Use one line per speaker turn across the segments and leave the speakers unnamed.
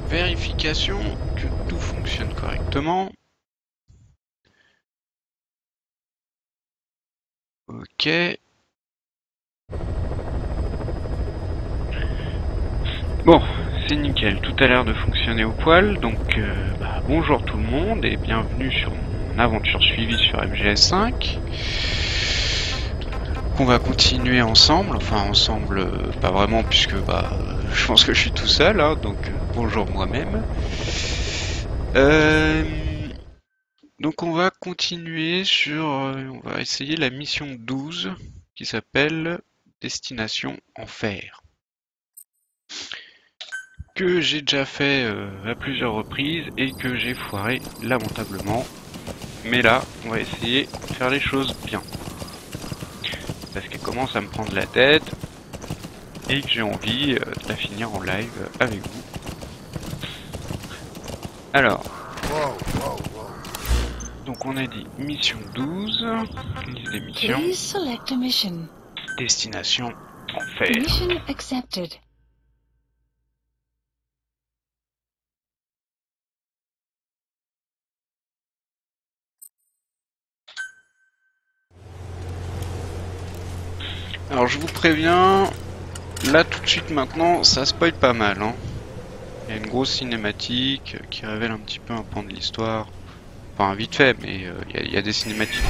vérification que tout fonctionne correctement. Ok. Bon, c'est nickel, tout a l'air de fonctionner au poil, donc bonjour tout le monde et bienvenue sur mon aventure suivie sur MGS5. On va continuer ensemble, enfin ensemble, pas vraiment puisque je pense que je suis tout seul, hein, donc bonjour moi-même. Donc on va continuer sur, on va essayer la mission 12 qui s'appelle Destination Enfer. Que j'ai déjà fait à plusieurs reprises et que j'ai foiré lamentablement. Mais là, on va essayer de faire les choses bien. Parce qu'elle commence à me prendre la tête et que j'ai envie de la finir en live avec vous. Alors, donc on a dit mission 12, liste des missions,
Please select a mission.
destination Enfer.
Mission accepted.
Alors je vous préviens, là tout de suite maintenant, ça spoil pas mal, hein. Il y a une grosse cinématique qui révèle un petit peu un pan de l'histoire. Enfin vite fait, mais il y a des cinématiques.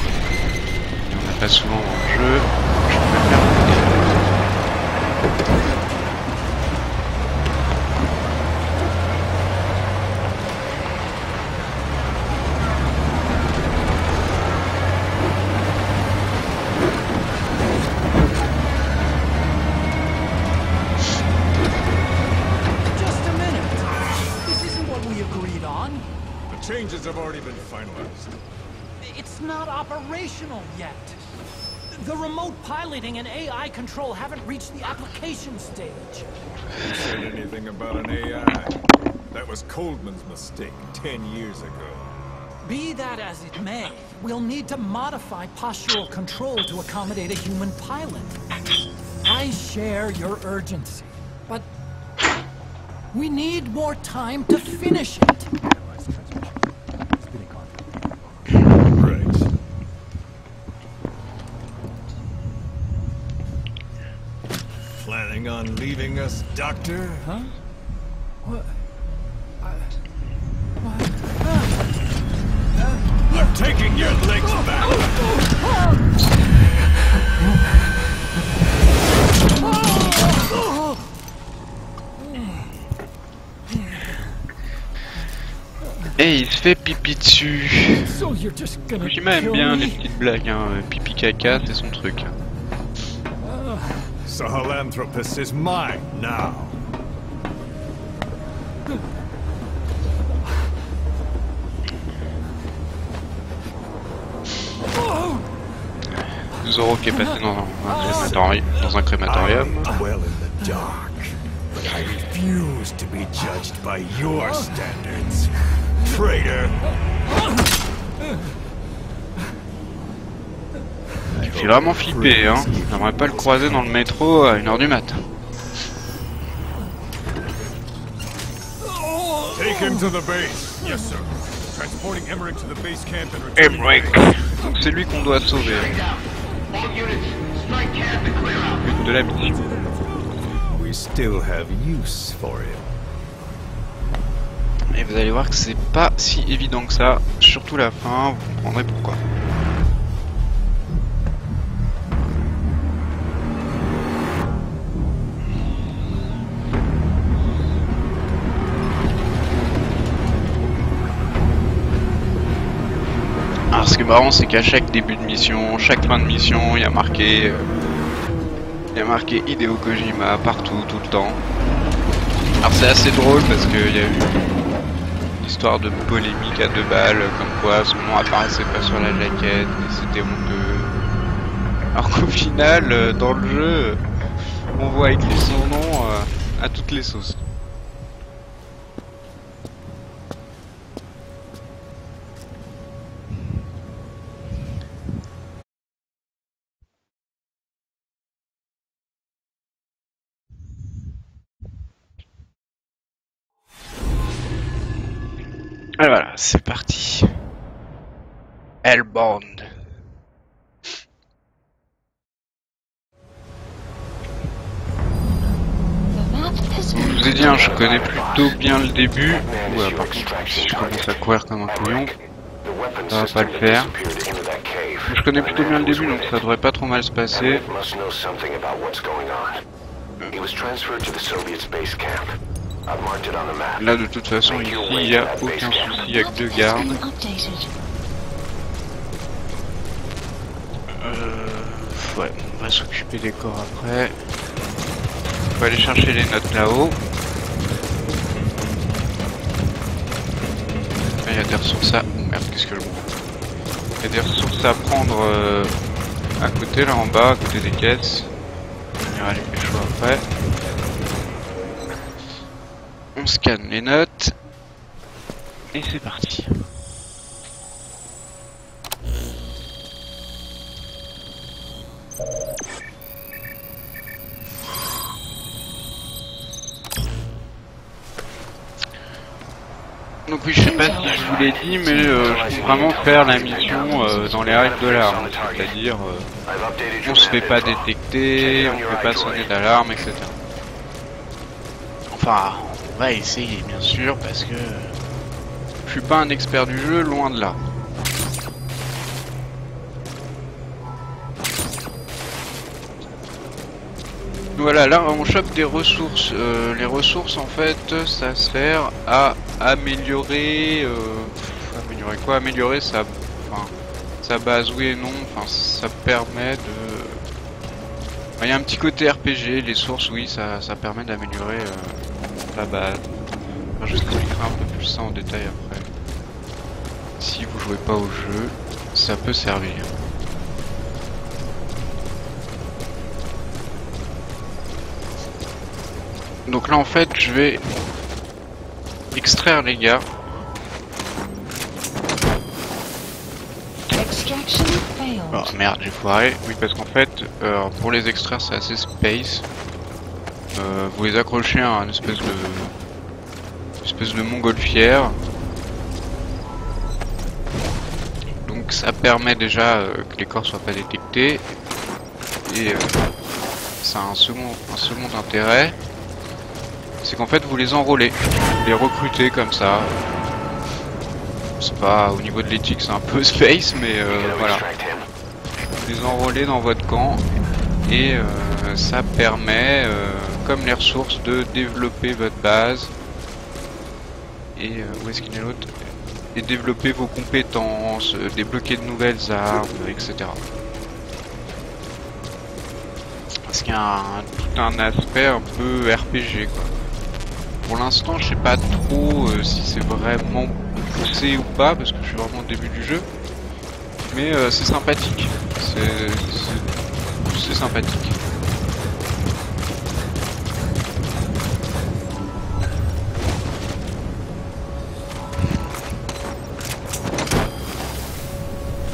Il n'y en a pas souvent dans le jeu. Je préfère vous dire.
Just a minute. This isn't what we agreed on.
The changes have already been finalized.
It's not operational yet. The remote piloting and AI control haven't reached the application stage.
Who said anything about an AI? That was Coldman's mistake 10 years ago.
Be that as it may, we'll need to modify postural control to accommodate a human pilot. I share your urgency, but we need more time to finish it.
Right. Planning on leaving us, Doctor?
Huh? What?
I'm taking your legs back!
Et il se fait pipi dessus.
So you're just gonna
Kojima aime
kill
bien
me?
les petites blagues, hein. Pipi caca, c'est son truc.
Sahelanthropus is mine now.
Zoro qui est passé dans un crématorium.
I dwell in the dark, but I refuse to be judged by your standards. Traitor!
Il fait vraiment flipper, hein. J'aimerais pas le croiser dans le métro à 1h du matin.
Take him to the base. Yes, sir. Transporting Emmerich to the base camp and returning.
Emmerich. Donc c'est lui qu'on doit sauver. But de la mission.
We still have use for him.
Et vous allez voir que c'est pas si évident que ça, surtout la fin, vous comprendrez pourquoi. Alors ce qui est marrant, c'est qu'à chaque début de mission, chaque fin de mission, il y a marqué Hideo Kojima partout, tout le temps. Alors c'est assez drôle parce qu'il y a eu une histoire de polémique à 2 balles, comme quoi son nom apparaissait pas sur la jaquette, et c'était honteux. Alors qu'au final, dans le jeu, on voit écrit son nom à toutes les sauces. Et voilà, c'est parti. Hellbound.
The map has
Je
been
vous ai dit, hein, je connais plutôt bien le début. Ouais, par contre, si je commence à courir comme un couillon, ça va pas le faire. Je connais plutôt bien le début, donc ça devrait pas trop mal se passer. Là, de toute façon, ici, il n'y a aucun souci avec deux gardes.
been updated.
Ouais, on va s'occuper des corps après. On va aller chercher les notes là-haut. Il y a des ressources à... Oh merde, qu'est-ce que je vois? Il y a des ressources à prendre à côté, là en bas, à côté des caisses. On ira les pécho après. On scanne les notes. Et c'est parti. Donc oui, je sais pas si je vous l'ai dit, mais je veux vraiment faire la mission dans les règles de l'arme, c'est-à-dire on se fait pas détecter, on fait pas sonner d'alarme, etc. Enfin, on va essayer bien sûr, parce que je suis pas un expert du jeu, loin de là. Voilà, là on chope des ressources. Les ressources en fait, ça sert à améliorer... améliorer quoi? Améliorer sa... Enfin, sa base, oui et non. Enfin, ça permet de... Il y a un petit côté RPG, les sources, oui, ça permet d'améliorer la base. Enfin, je vous expliquerai un peu plus ça en détail après. Si vous jouez pas au jeu, ça peut servir. Donc là en fait je vais extraire les gars.
Extraction failed.
Oh merde, j'ai foiré. Oui, parce qu'en fait pour les extraire c'est assez space. Vous les accrochez à une espèce de montgolfière. Donc ça permet déjà que les corps soient pas détectés. Et ça a un second intérêt. C'est qu'en fait vous les enrôlez, vous les recrutez comme ça. C'est pas au niveau de l'éthique, c'est un peu space, mais voilà. Vous les enrôlez dans votre camp et ça permet, comme les ressources, de développer votre base. Et où est-ce qu'il est l'autre? Et développer vos compétences, débloquer de nouvelles armes, etc. Parce qu'il y a tout un aspect un peu RPG quoi. Pour l'instant, je sais pas trop si c'est vraiment poussé ou pas, parce que je suis vraiment au début du jeu. Mais c'est sympathique. C'est sympathique.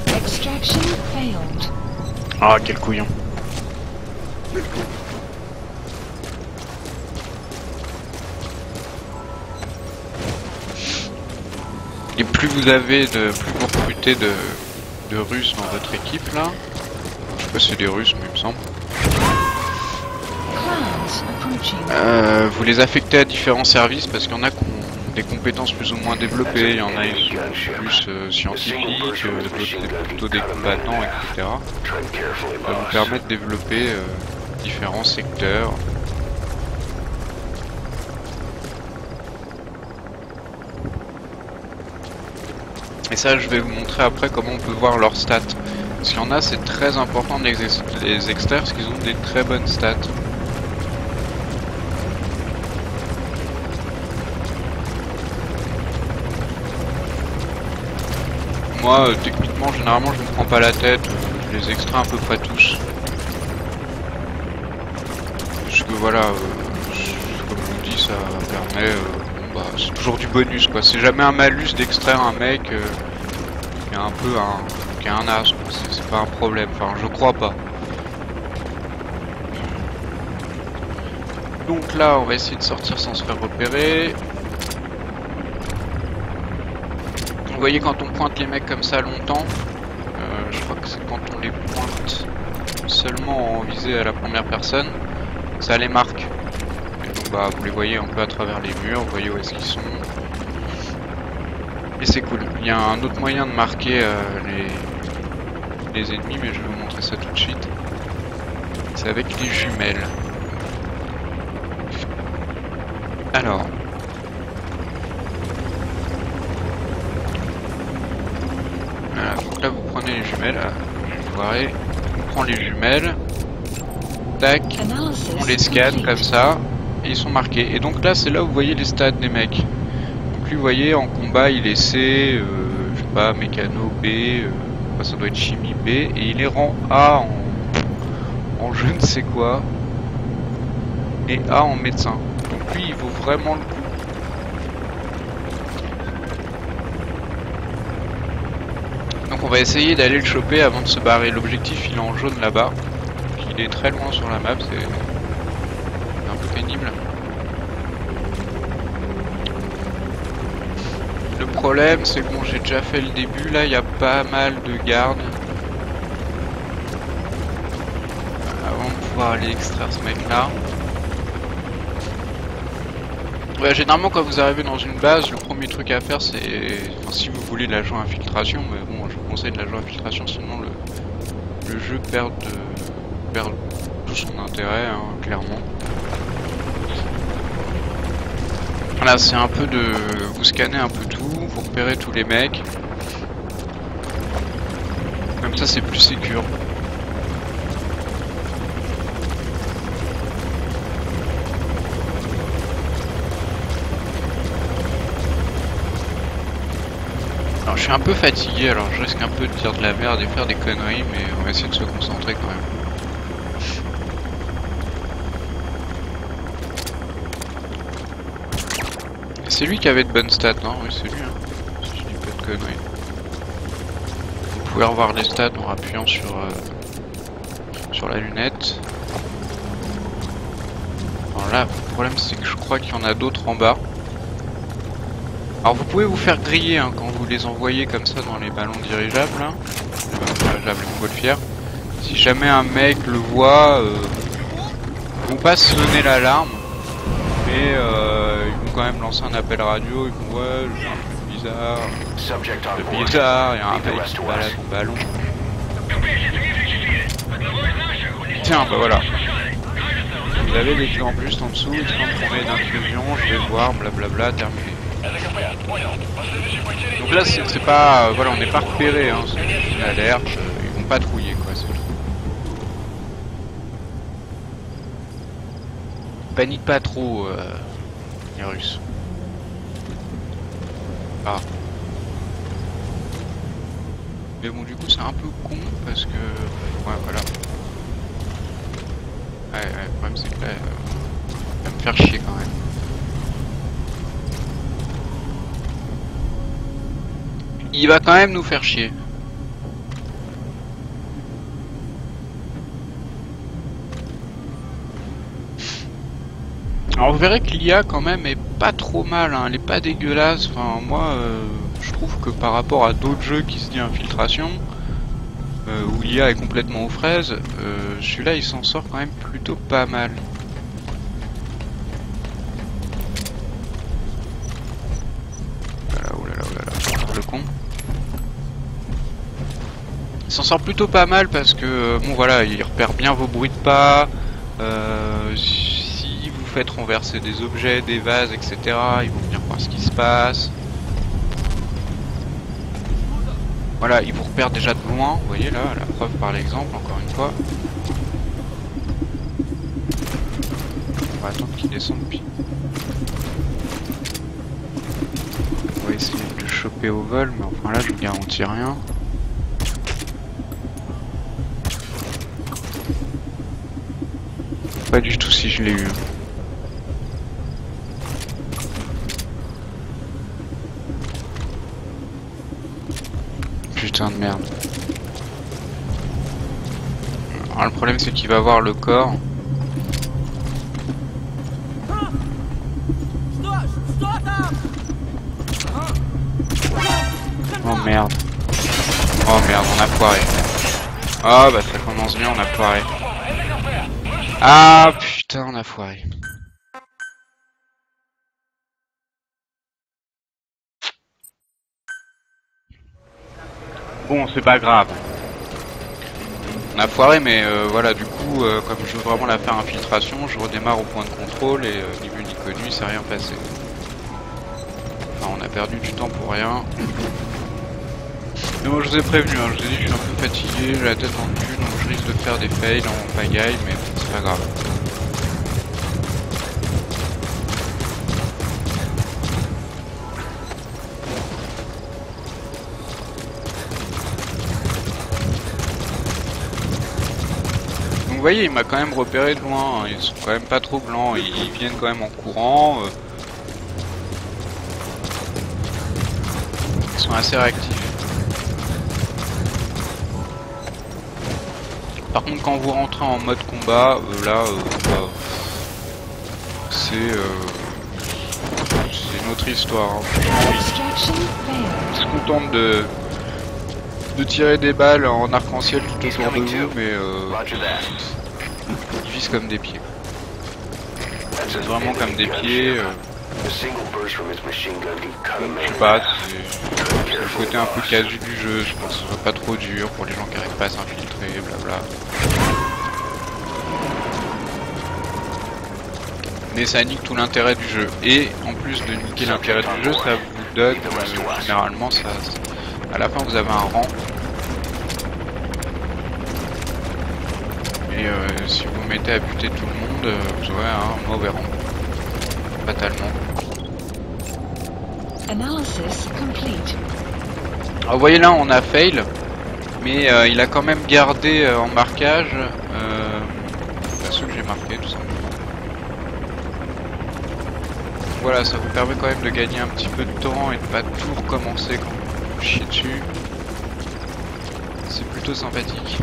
Extraction failed.
Ah, quel couillon. Et plus vous avez de... plus vous recrutez de Russes dans votre équipe là. Je sais pas si c'est des Russes mais il me semble. Vous les affectez à différents services parce qu'il y en a qui ont des compétences plus ou moins développées, il y en a qui sont plus scientifiques, d'autres c'est plutôt des combattants, etc. Ça vous permet de développer différents secteurs. Et ça je vais vous montrer après comment on peut voir leurs stats. Parce qu'il y en a c'est très important de les extraire parce qu'ils ont des très bonnes stats. Moi techniquement généralement je ne prends pas la tête, je les extrais à peu près tous. Parce que voilà, comme je vous dis ça permet... bah, c'est toujours du bonus quoi, c'est jamais un malus d'extraire un mec qui a un peu qui a un as, c'est pas un problème, enfin je crois pas. Donc là on va essayer de sortir sans se faire repérer. voyez quand on pointe les mecs comme ça longtemps, je crois que c'est quand on les pointe seulement en visée à la première personne, ça les marque. Et donc bah vous les voyez un peu à travers les murs, vous voyez où est-ce qu'ils sont. Et c'est cool. Il y a un autre moyen de marquer les ennemis, mais je vais vous montrer ça tout de suite. C'est avec les jumelles. Alors. Voilà, donc là vous prenez les jumelles. Vous voyez, on prend les jumelles. Tac. On les scanne comme ça. Et ils sont marqués. Et donc là c'est là où vous voyez les stats des mecs. Donc lui vous voyez en combat il est C, je sais pas, mécano B, ça doit être chimie B. Et il est rang A en je ne sais quoi. Et A en médecin. Donc lui il vaut vraiment le coup. Donc on va essayer d'aller le choper avant de se barrer. L'objectif il est en jaune là-bas. Il est très loin sur la map, c'est un peu pénible. Le problème c'est que bon j'ai déjà fait le début, là il y a pas mal de gardes. Avant de pouvoir aller extraire ce mec là. Ouais, généralement quand vous arrivez dans une base, le premier truc à faire c'est... Enfin, si vous voulez l'agent infiltration, mais bon je vous conseille de l'agent infiltration, sinon le jeu perd tout son intérêt, hein, clairement. Voilà, c'est un peu de... Vous scannez un peu tout, vous repérez tous les mecs. Comme ça c'est plus sécure. Alors je suis un peu fatigué, alors je risque un peu de dire de la merde et faire des conneries, mais on va essayer de se concentrer quand même. C'est lui qui avait de bonnes stats, non? Oui, c'est lui, hein. Si je dis pas de conneries. Vous pouvez revoir les stats en appuyant sur la lunette. Alors là, le problème c'est que je crois qu'il y en a d'autres en bas. Alors vous pouvez vous faire griller hein, quand vous les envoyez comme ça dans les ballons dirigeables, là. Les ballons dirigeables et montgolfières. Si jamais un mec le voit, ils vont pas sonner l'alarme, mais ils vont quand même lancer un appel radio, ils vont ouais, j'ai un truc bizarre, il y a un mec qui balade en ballon. Tiens, bah voilà. Vous avez les clés en plus en dessous, il prend une intrusion, je vais voir, blablabla, terminé. Donc là c'est pas... voilà, on n'est pas repéré, hein, c'est une alerte, ils vont pas trouiller quoi, c'est tout. Panique pas trop, les Russes. Ah. Mais bon, du coup c'est un peu con parce que... ouais, voilà. Ouais, le problème c'est que là, il va me faire chier quand même. Il va quand même nous faire chier. Alors vous verrez que l'IA quand même est pas trop mal, hein. Elle est pas dégueulasse. Enfin moi je trouve que par rapport à d'autres jeux qui se disent infiltration, où l'IA est complètement aux fraises, celui-là il s'en sort quand même plutôt pas mal. Le con. Il s'en sort plutôt pas mal parce que bon voilà, il repère bien vos bruits de pas. Si vous faites renverser des objets, des vases, etc., ils vont venir voir ce qui se passe. Voilà, ils vous repèrent déjà de loin. Vous voyez là, la preuve par l'exemple, encore une fois. On va attendre qu'ils descendent puis. On va essayer de le choper au vol, mais enfin là je vous garantis rien. Pas du tout si je l'ai eu. Putain de merde. Alors, le problème c'est qu'il va voir le corps. Oh merde. Oh merde, on a foiré. Ah bah ça commence bien, on a foiré. Ah putain, on a foiré. Bon, c'est pas grave. On a foiré, mais voilà, du coup, comme je veux vraiment la faire infiltration, je redémarre au point de contrôle et niveau ni connu, il s'est rien passé. Enfin, on a perdu du temps pour rien. Mais moi, je vous ai prévenu, hein, je vous ai dit que je suis un peu fatigué, j'ai la tête dans le cul, donc je risque de faire des fails en pagaille, mais c'est pas grave. Vous voyez, il m'a quand même repéré de loin, hein. Ils sont quand même pas trop blancs, ils viennent quand même en courant. Ils sont assez réactifs. Par contre, quand vous rentrez en mode combat, là, bah, c'est une autre histoire. Hein. Je suis contente de tirer des balles en arc-en-ciel tout autour de vous, mais ils visent comme des pieds. Ils visent vraiment comme des pieds. Je sais pas, c'est le côté un peu casu du jeu, je pense que ce soit pas trop dur pour les gens qui n'arrivent pas à s'infiltrer, blabla. Mais ça nique tout l'intérêt du jeu. Et en plus de niquer l'intérêt du jeu, ça vous donne, généralement, ça, à la fin vous avez un rang. Et si vous mettez à buter tout le monde, vous aurez un mauvais rang. Fatalement.
Analysis complete.
Alors vous voyez là, on a fail. Mais il a quand même gardé en marquage ceux que j'ai marqués tout simplement. Voilà, ça vous permet quand même de gagner un petit peu de temps et de pas tout recommencer quand vous chiez dessus. C'est plutôt sympathique.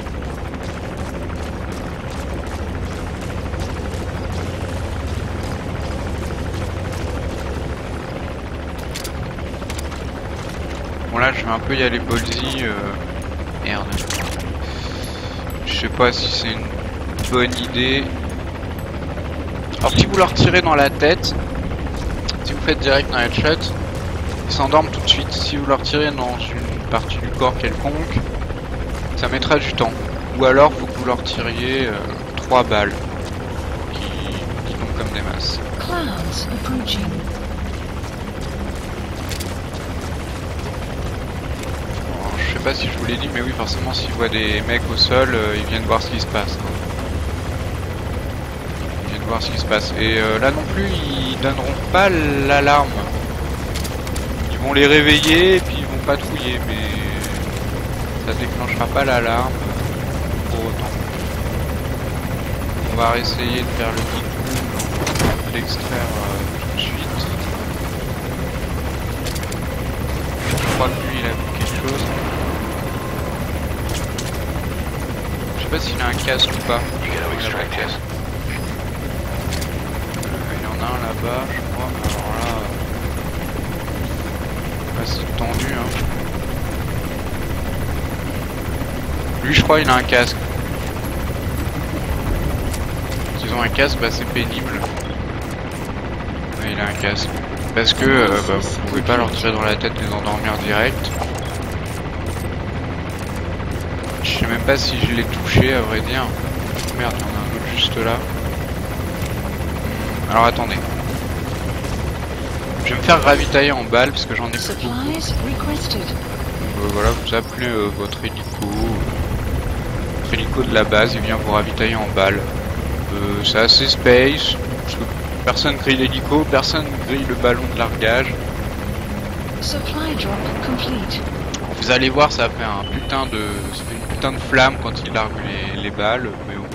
Bon là je vais un peu y aller ballsy. Merde. Je sais pas si c'est une bonne idée. Alors si vous leur tirez dans la tête, si vous faites direct un headshot, ils s'endorment tout de suite. Si vous leur tirez dans une partie du corps quelconque, ça mettra du temps. Ou alors faut que vous leur tiriez 3 balles qui tombent comme des masses.
Clouds approaching.
Je sais pas si je vous l'ai dit, mais oui, forcément, s'ils voient des mecs au sol, ils viennent voir ce qui se passe. Hein. Ils viennent voir ce qui se passe. Et là non plus, ils donneront pas l'alarme. Ils vont les réveiller et puis ils vont patrouiller, mais ça déclenchera pas l'alarme pour autant. On va essayer de faire le coup, de l'extraire tout de suite. Je crois que lui, il a vu quelque chose. Je sais pas s'il a un casque ou pas. Il a pas de casque. Il y en a un là-bas, je crois, mais alors là c'est tendu hein. Lui je crois il a un casque. S'ils ont un casque, bah c'est pénible. Ouais, il a un casque. Parce que bah, vous pouvez pas leur tirer dans la tête et les endormir direct. Je sais même pas si je l'ai touché à vrai dire. Merde, il y en a un autre juste là. Alors attendez. Je vais me faire ravitailler en balles parce que j'en ai plus beaucoup. Voilà, vous appelez votre hélico. Votre hélico de la base, il vient vous ravitailler en balles. C'est assez space. Parce que personne grille l'hélico, personne grille le ballon de largage.
Supply drop complete.
Vous allez voir, ça fait une putain de flamme quand il largue les balles, mais bon,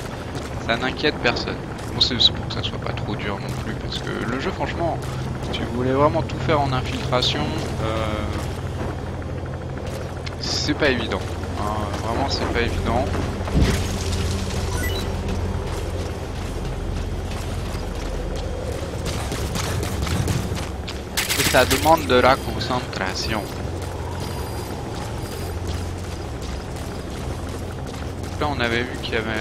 ça n'inquiète personne. Bon, c'est pour que ça soit pas trop dur non plus, parce que le jeu, franchement, si vous voulez vraiment tout faire en infiltration, c'est pas évident. Hein, vraiment, c'est pas évident. Et ça demande de la concentration. Donc là on avait vu qu'il y avait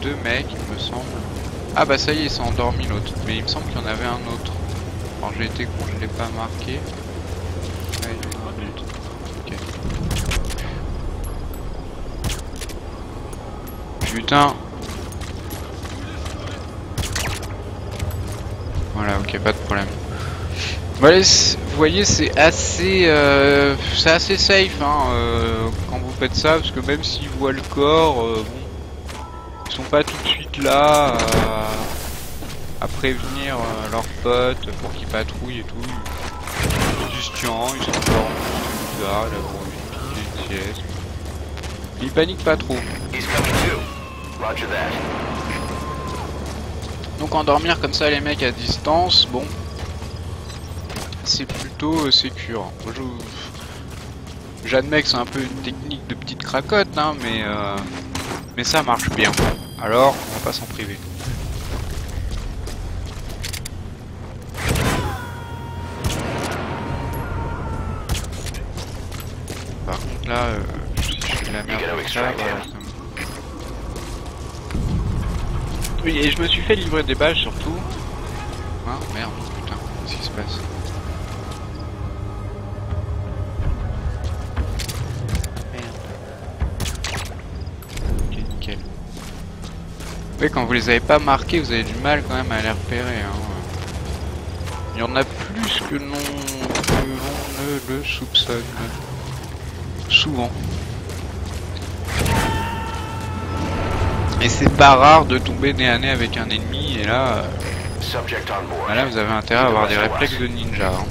2 mecs il me semble. Ah bah ça y est, il s'est endormi l'autre. Mais il me semble qu'il y en avait un autre. Quand j'ai été con, je l'ai pas marqué. Ouais, il y en a un autre. Ok. Putain. Voilà, ok, pas de problème. Bon, allez, vous voyez, c'est assez safe hein, quand vous faites ça, parce que même s'ils voient le corps, bon, ils sont pas tout de suite là à prévenir leurs potes pour qu'ils patrouillent et tout. Ils disent tiens, ils sont morts, c'est bizarre, là, bon, une pièce. Ils paniquent pas trop. Donc endormir comme ça les mecs à distance, bon, c'est plutôt sécure. J'admets que c'est un peu une technique de petite cracotte, hein, mais ça marche bien. Alors, on va pas s'en priver. Par contre là, si je fais de la merde avec ça, voilà, ça me... Oui, et je me suis fait livrer des balles surtout. Ah merde, putain, qu'est-ce qui se passe? Oui, quand vous les avez pas marqués, vous avez du mal quand même à les repérer. Hein. Il y en a plus que l'on ne le soupçonne. Souvent. Et c'est pas rare de tomber nez à nez avec un ennemi, et là, là vous avez intérêt à avoir des réflexes de ninja. Hein.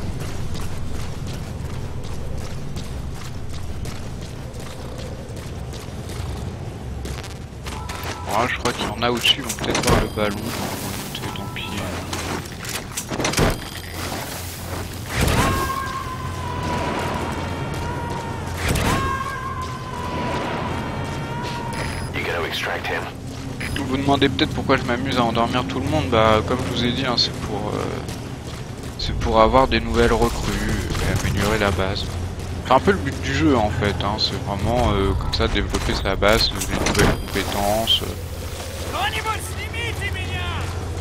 Bon, là, je crois qu'il y en a au-dessus, ils vont peut-être voir le ballon. Écoutez, tant pis. Vous vous demandez peut-être pourquoi je m'amuse à endormir tout le monde. Bah, comme je vous ai dit, hein, c'est pour avoir des nouvelles recrues et améliorer la base. C'est un peu le but du jeu en fait, hein. C'est vraiment comme ça développer sa base, des nouvelles compétences,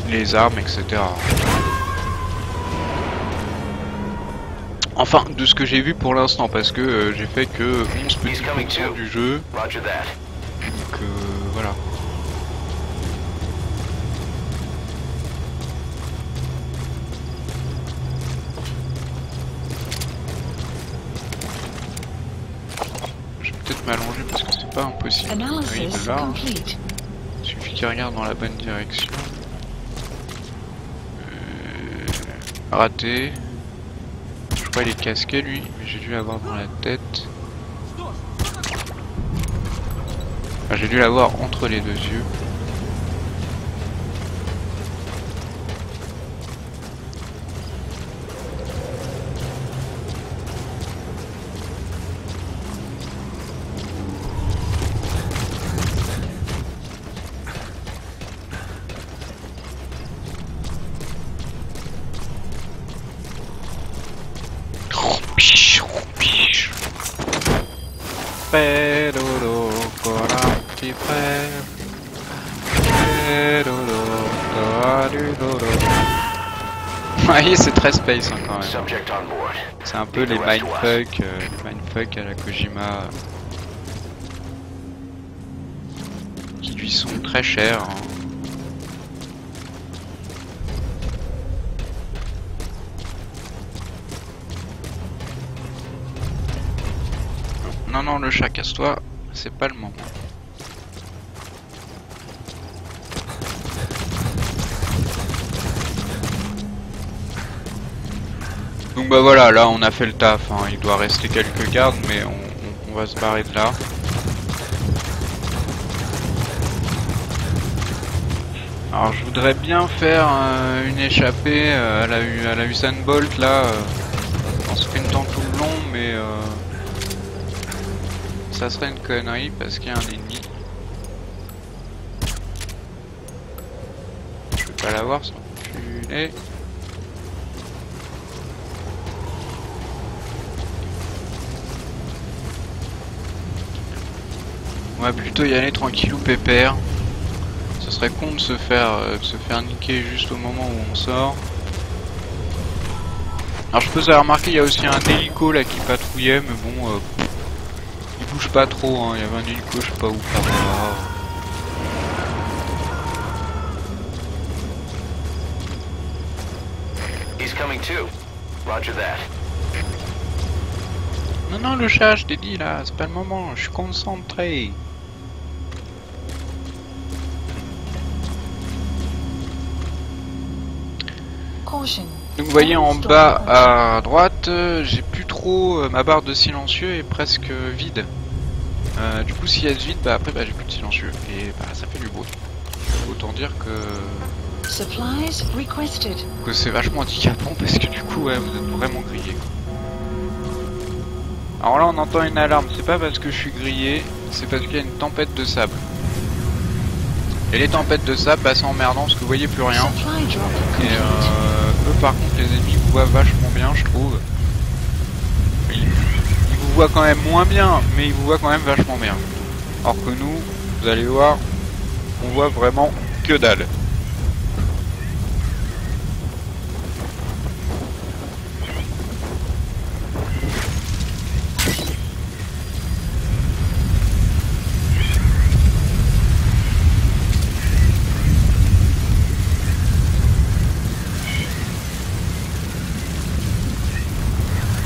les armes, etc. Enfin, de ce que j'ai vu pour l'instant, parce que j'ai fait que 11 petits fonctions du jeu. Donc voilà. Je vais peut-être m'allonger parce que c'est pas impossible.
Analysis
Là,
complete.
il suffit qu'il regarde dans la bonne direction. Raté. Je crois qu'il est casqué lui, mais j'ai dû l'avoir dans la tête. Enfin, j'ai dû l'avoir entre les deux yeux. Pedoro, cola, petit frère. Pedoro, vous voyez, c'est très space hein, quand même. C'est un peu les mindfuck à la Kojima qui lui sont très chers. Hein. Non, non, le chat, casse-toi, c'est pas le moment. Donc bah voilà, là on a fait le taf, hein. Il doit rester quelques gardes, mais on va se barrer de là. Alors je voudrais bien faire une échappée à la Usain Bolt là, en sprintant tout le long, mais ça serait une connerie parce qu'il y a un ennemi. Je vais pas l'avoir sans enculé. On va plutôt y aller tranquillou pépère. Ce serait con de se faire niquer juste au moment où on sort. Alors je peux vous avoir remarqué, il y a aussi un hélico là qui patrouillait, mais bon, il bouge pas trop, hein. Il y avait un hélico, je sais pas où par là.
He's coming too. Roger that.
Non, le chat, je t'ai dit là, c'est pas le moment, je suis concentré.
Caution.
Donc vous voyez en bas à droite, j'ai plus trop, ma barre de silencieux est presque vide. Du coup si elle se vide, bah après bah, j'ai plus de silencieux et bah ça fait du bruit. Autant dire
Supplies requested.
que c'est vachement handicapant parce que du coup ouais, vous êtes vraiment grillé. Alors là on entend une alarme, c'est pas parce que je suis grillé, c'est parce qu'il y a une tempête de sable. Et les tempêtes de sable, bah c'est emmerdant parce que vous voyez plus rien.
Supply drop
Et
complete.
eux par contre les ennemis vous voient vachement bien je trouve. Ils vous voient quand même moins bien, mais ils vous voient quand même vachement bien. Alors que nous, vous allez voir, on voit vraiment que dalle.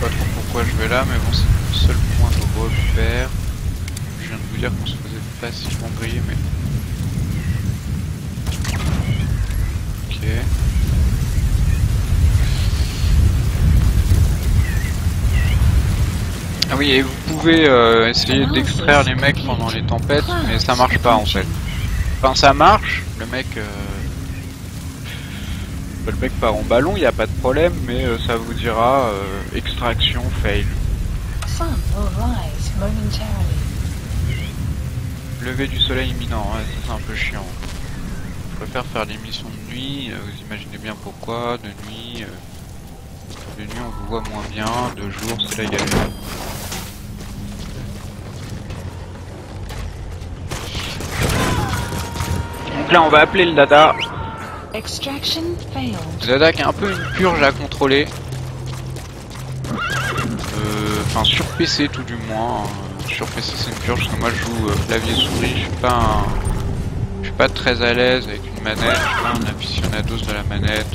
Pas trop pourquoi je vais là, mais bon, c'est le seul point de repère. Je viens de vous dire qu'on se faisait facilement griller, mais. Ok. Ah oui, et vous pouvez essayer d'extraire les mecs pendant les tempêtes, mais ça marche pas en fait. Enfin, ça marche, le mec part en ballon, il n'y a pas de problème, mais ça vous dira extraction fail.
Sun will rise momentarily.
Lever du soleil imminent, ouais, ça c'est un peu chiant. Je préfère faire des missions de nuit, vous imaginez bien pourquoi, de nuit on vous voit moins bien, de jour c'est la galère. Donc là on va appeler le dada.
Extraction failed.
Le dada qui est un peu une purge à contrôler. Enfin sur PC tout du moins. Sur PC c'est une purge parce que moi je joue clavier souris, je suis pas très à l'aise avec une manette, je suis pas un aficionados de la manette.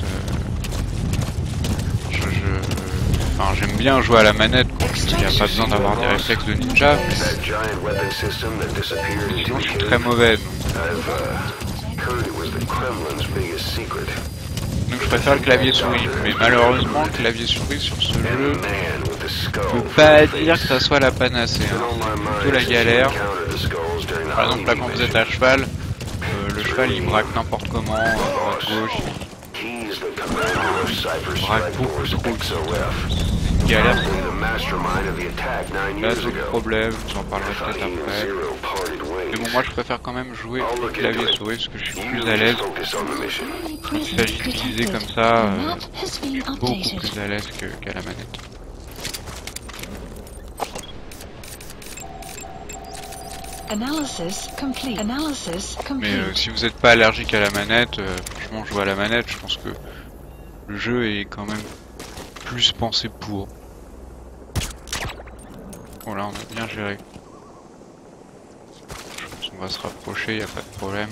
Enfin j'aime bien jouer à la manette, il n'y a pas besoin d'avoir des réflexes de ninja, mais
That giant weapon system that disappeared in
sinon je suis
the
très mauvais.
I've heard it was the Kremlin's biggest secret.
Donc je préfère le clavier souris, mais malheureusement le clavier souris sur ce jeu,
Man with the skull.
je peux pas dire que ça soit la panacée, hein. C'est plutôt la galère. Par exemple là quand vous êtes à cheval, le cheval il braque n'importe comment, à droite gauche,
He's the commander of Cypher
il braque
Strike
beaucoup
Force
trop.
XOF.
C'est une galère.
Probably the mastermind of the attack 9
Là
years
c'est le
ago.
problème, j'en parlerai
Thought
peut-être
he and
après.
Zero parted
Mais bon
ways.
moi je préfère quand même jouer
I'll
au
look
clavier
into it.
souris parce que je suis
You
plus à l'aise.
just focus on the mission.
Quand il s'agit de viser comme ça, je suis beaucoup plus à l'aise qu'à la manette.
Analysis complete. Analysis
Mais
complete.
si vous n'êtes pas allergique à la manette, franchement jouer à la manette, je pense que le jeu est quand même plus pensé pour. Voilà, on a bien géré. Je pense qu'on va se rapprocher, y a pas de problème.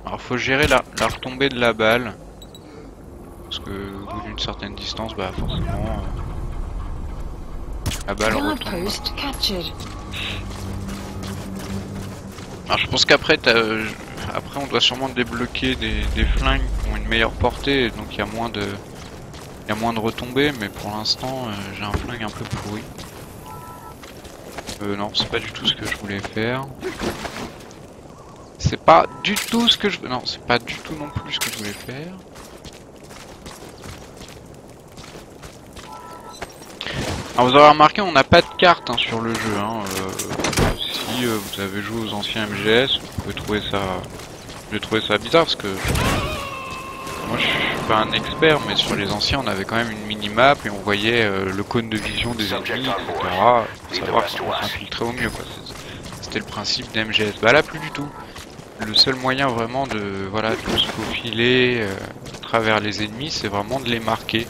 Alors faut gérer la retombée de la balle. Parce que au bout d'une certaine distance, bah forcément la balle
Guard
retombe.
post captured.
Alors je pense qu'après après on doit sûrement débloquer des flingues qui ont une meilleure portée, donc il y a moins de retombées, mais pour l'instant j'ai un flingue un peu pourri. Non, c'est pas du tout ce que je voulais faire. C'est pas du tout ce que je... Non, c'est pas du tout non plus ce que je voulais faire. Alors vous aurez remarqué, on n'a pas de carte hein, sur le jeu. Hein. Si vous avez joué aux anciens MGS, vous pouvez trouver ça J'ai trouvé ça bizarre parce que moi je suis pas un expert, mais sur les anciens on avait quand même une mini-map et on voyait le cône de vision des ennemis, etc. Pour savoir comment s'infiltrer au mieux, quoi. C'était le principe d'MGS. Bah là plus du tout. Le seul moyen vraiment de se faufiler à travers les ennemis, c'est vraiment de les marquer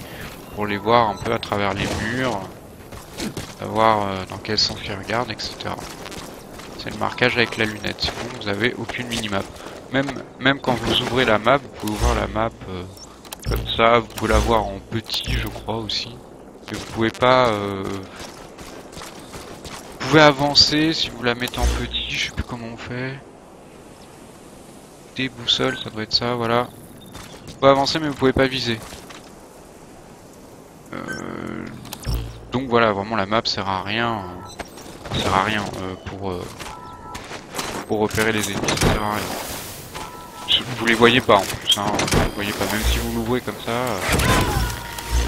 pour les voir un peu à travers les murs, savoir dans quel sens ils regardent, etc. C'est le marquage avec la lunette. Sinon vous avez aucune minimap. Même quand vous ouvrez la map, vous pouvez ouvrir la map comme ça. Vous pouvez la voir en petit, je crois aussi. Mais vous pouvez pas. Vous pouvez avancer si vous la mettez en petit. Je sais plus comment on fait. Des boussoles, ça doit être ça, voilà. Vous pouvez avancer mais vous pouvez pas viser. Donc voilà, vraiment la map sert à rien. Pour repérer les ennemis, ça sert à rien. Vous les voyez pas en plus, hein. Vous les voyez pas, même si vous l'ouvrez comme ça.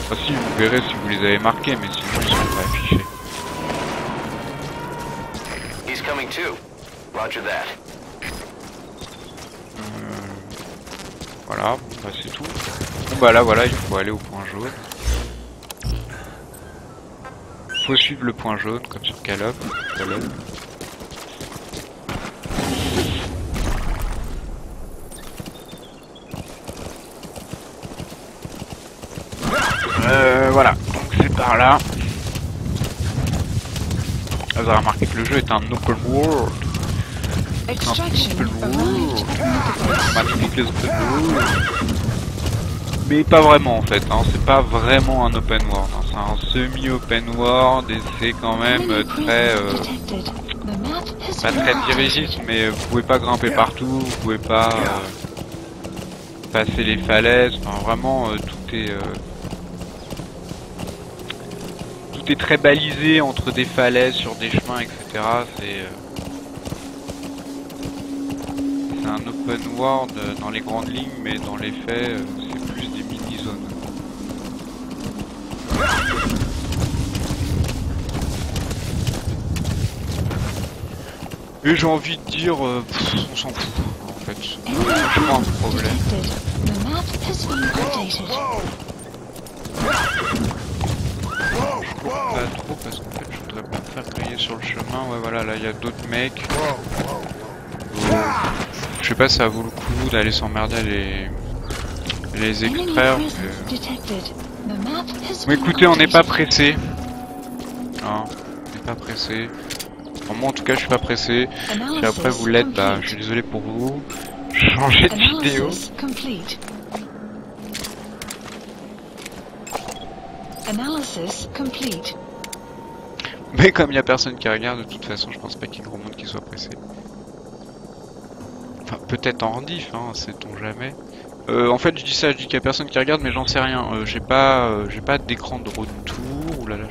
Enfin si, vous verrez si vous les avez marqués, mais sinon ils sont pas affichés.
He's coming too. Roger that.
Voilà, bah c'est tout. Bon bah là voilà, il faut aller au point jaune. Il faut suivre le point jaune comme sur Call of. Voilà, donc c'est par là. Vous avez remarqué que le jeu est un open world.
Extraction arrived at
Magnifique les open world. Mais pas vraiment en fait, hein. C'est pas vraiment un open world, hein. C'est un semi-open world et c'est quand même très... pas très dirigiste, mais vous pouvez pas grimper partout, vous pouvez pas passer les falaises, enfin vraiment tout est très balisé entre des falaises, sur des chemins, etc. C'est un open world dans les grandes lignes, mais dans les faits, c'est plus des mini-zones. Et j'ai envie de dire, on s'en fout, en fait. C'est pas un problème. Pas trop parce qu'en fait je voudrais pas me faire griller sur le chemin. Ouais voilà, là il y a d'autres mecs. Je sais pas si ça vaut le coup d'aller s'emmerder à les extraire. Mais écoutez, on n'est pas pressé. Non, on n'est pas pressé. Pour moi en tout cas je suis pas pressé. Si après vous l'êtes, bah je suis désolé pour vous. Changer de vidéo.
Analysis complete.
Mais comme il y a personne qui regarde, de toute façon je pense pas qu'il y ait grand monde qui soit pressé. Enfin peut-être en rediff, hein, sait-on jamais. En fait je dis ça, je dis qu'il y a personne qui regarde, mais j'en sais rien. J'ai pas d'écran de retour. Ouh là là,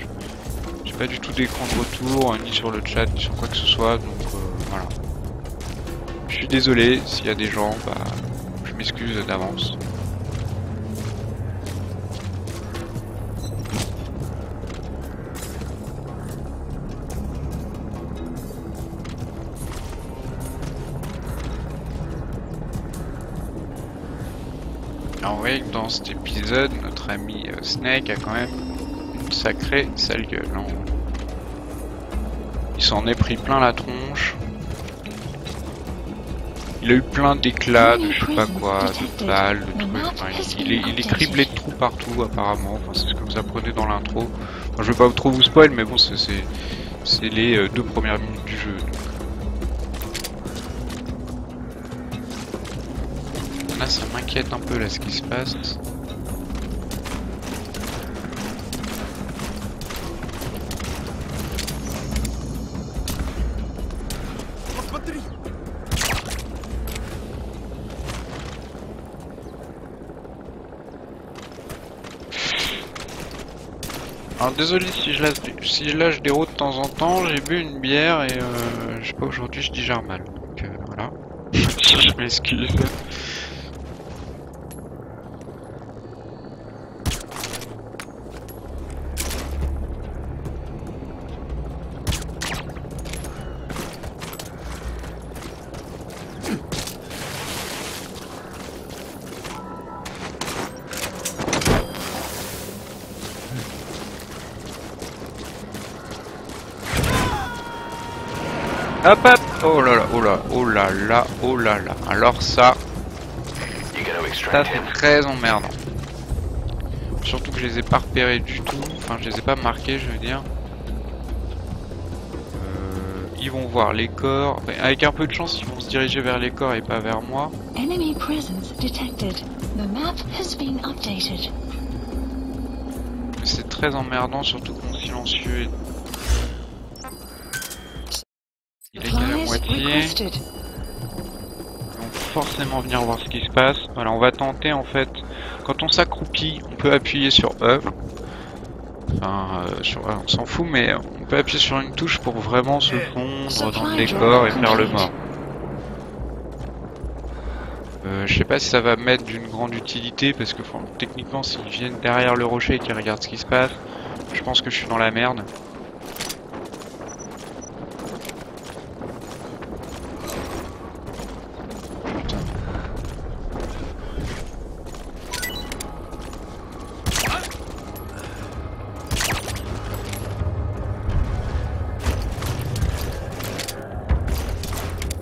j'ai pas du tout d'écran de retour, ni sur le chat, ni sur quoi que ce soit, donc voilà. Je suis désolé s'il y a des gens, bah je m'excuse d'avance. Alors vous voyez que dans cet épisode, notre ami Snake a quand même une sacrée sale gueule. Hein. Il s'en est pris plein la tronche. Il a eu plein d'éclats, de je sais pas quoi, de balles, de trucs. Enfin, il est criblé de trous partout apparemment. Enfin, c'est ce que vous apprenez dans l'intro. Enfin, je vais pas trop vous spoil, mais bon, c'est les 2 premières minutes du jeu. Donc. Là, ça m'inquiète un peu là ce qui se passe. Alors désolé si je lâche des rots de temps en temps, j'ai bu une bière et je sais pas, aujourd'hui je digère mal. Donc voilà. Je m'excuse. Hop hop. Oh là là, oh là, oh là là, oh là là. Alors ça c'est très emmerdant. Surtout que je les ai pas repérés du tout. Enfin je les ai pas marqués je veux dire. Ils vont voir les corps. Enfin, avec un peu de chance ils vont se diriger vers les corps et pas vers moi.
Enemy presence detected. The map has been updated.
C'est très emmerdant surtout que mon silencieux est... Il est qu'à la moitié. Ils vont forcément venir voir ce qui se passe. Voilà, on va tenter en fait. Quand on s'accroupit, on peut appuyer sur E. Enfin, sur E, on s'en fout, mais on peut appuyer sur une touche pour vraiment se fondre dans le décor et faire le mort. Je sais pas si ça va mettre d'une grande utilité parce que techniquement, s'ils viennent derrière le rocher et qu'ils regardent ce qui se passe, je pense que je suis dans la merde.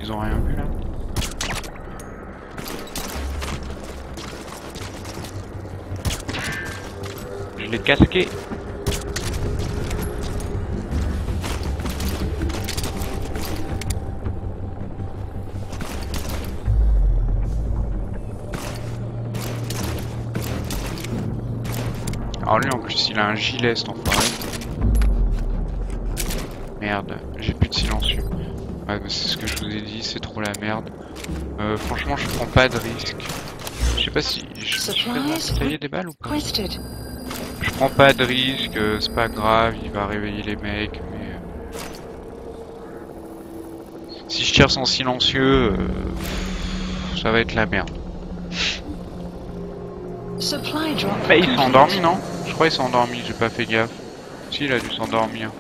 Ils ont rien vu là. Je l'ai casqué. Alors lui en plus il a un gilet cet enfoiré. Merde, j'ai plus de silencieux. Ouais, bah, c'est ce que je vous ai dit, c'est trop la merde. Franchement je prends pas de risque. Je sais pas si je suis prêt à tailler des balles ou pas. Je prends pas de risque, c'est pas grave, il va réveiller les mecs, mais... si je tire sans silencieux, ça va être la merde. Bah il s'est endormi non? Je crois qu'il s'est endormi, j'ai pas fait gaffe. Si il a dû s'endormir.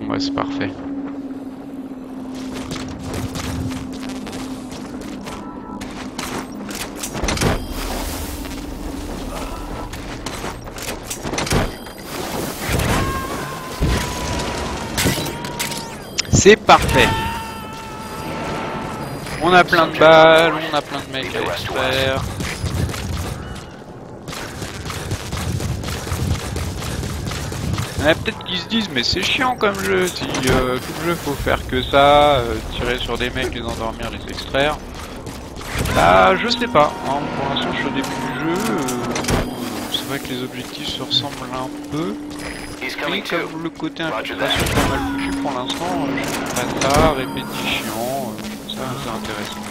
Bon bah c'est parfait. C'est parfait. On a plein de balles, on a plein de mecs à extraire. Il y en a peut-être qui se disent mais c'est chiant comme jeu, si tout le jeu faut faire que ça, tirer sur des mecs, les endormir, les extraire. Bah je sais pas, hein. Pour l'instant je suis au début du jeu, c'est vrai que les objectifs se ressemblent un peu. Mais comme le côté infiltration est pas mal foutu pour l'instant, je fais pas ça, répétition, ça c'est intéressant.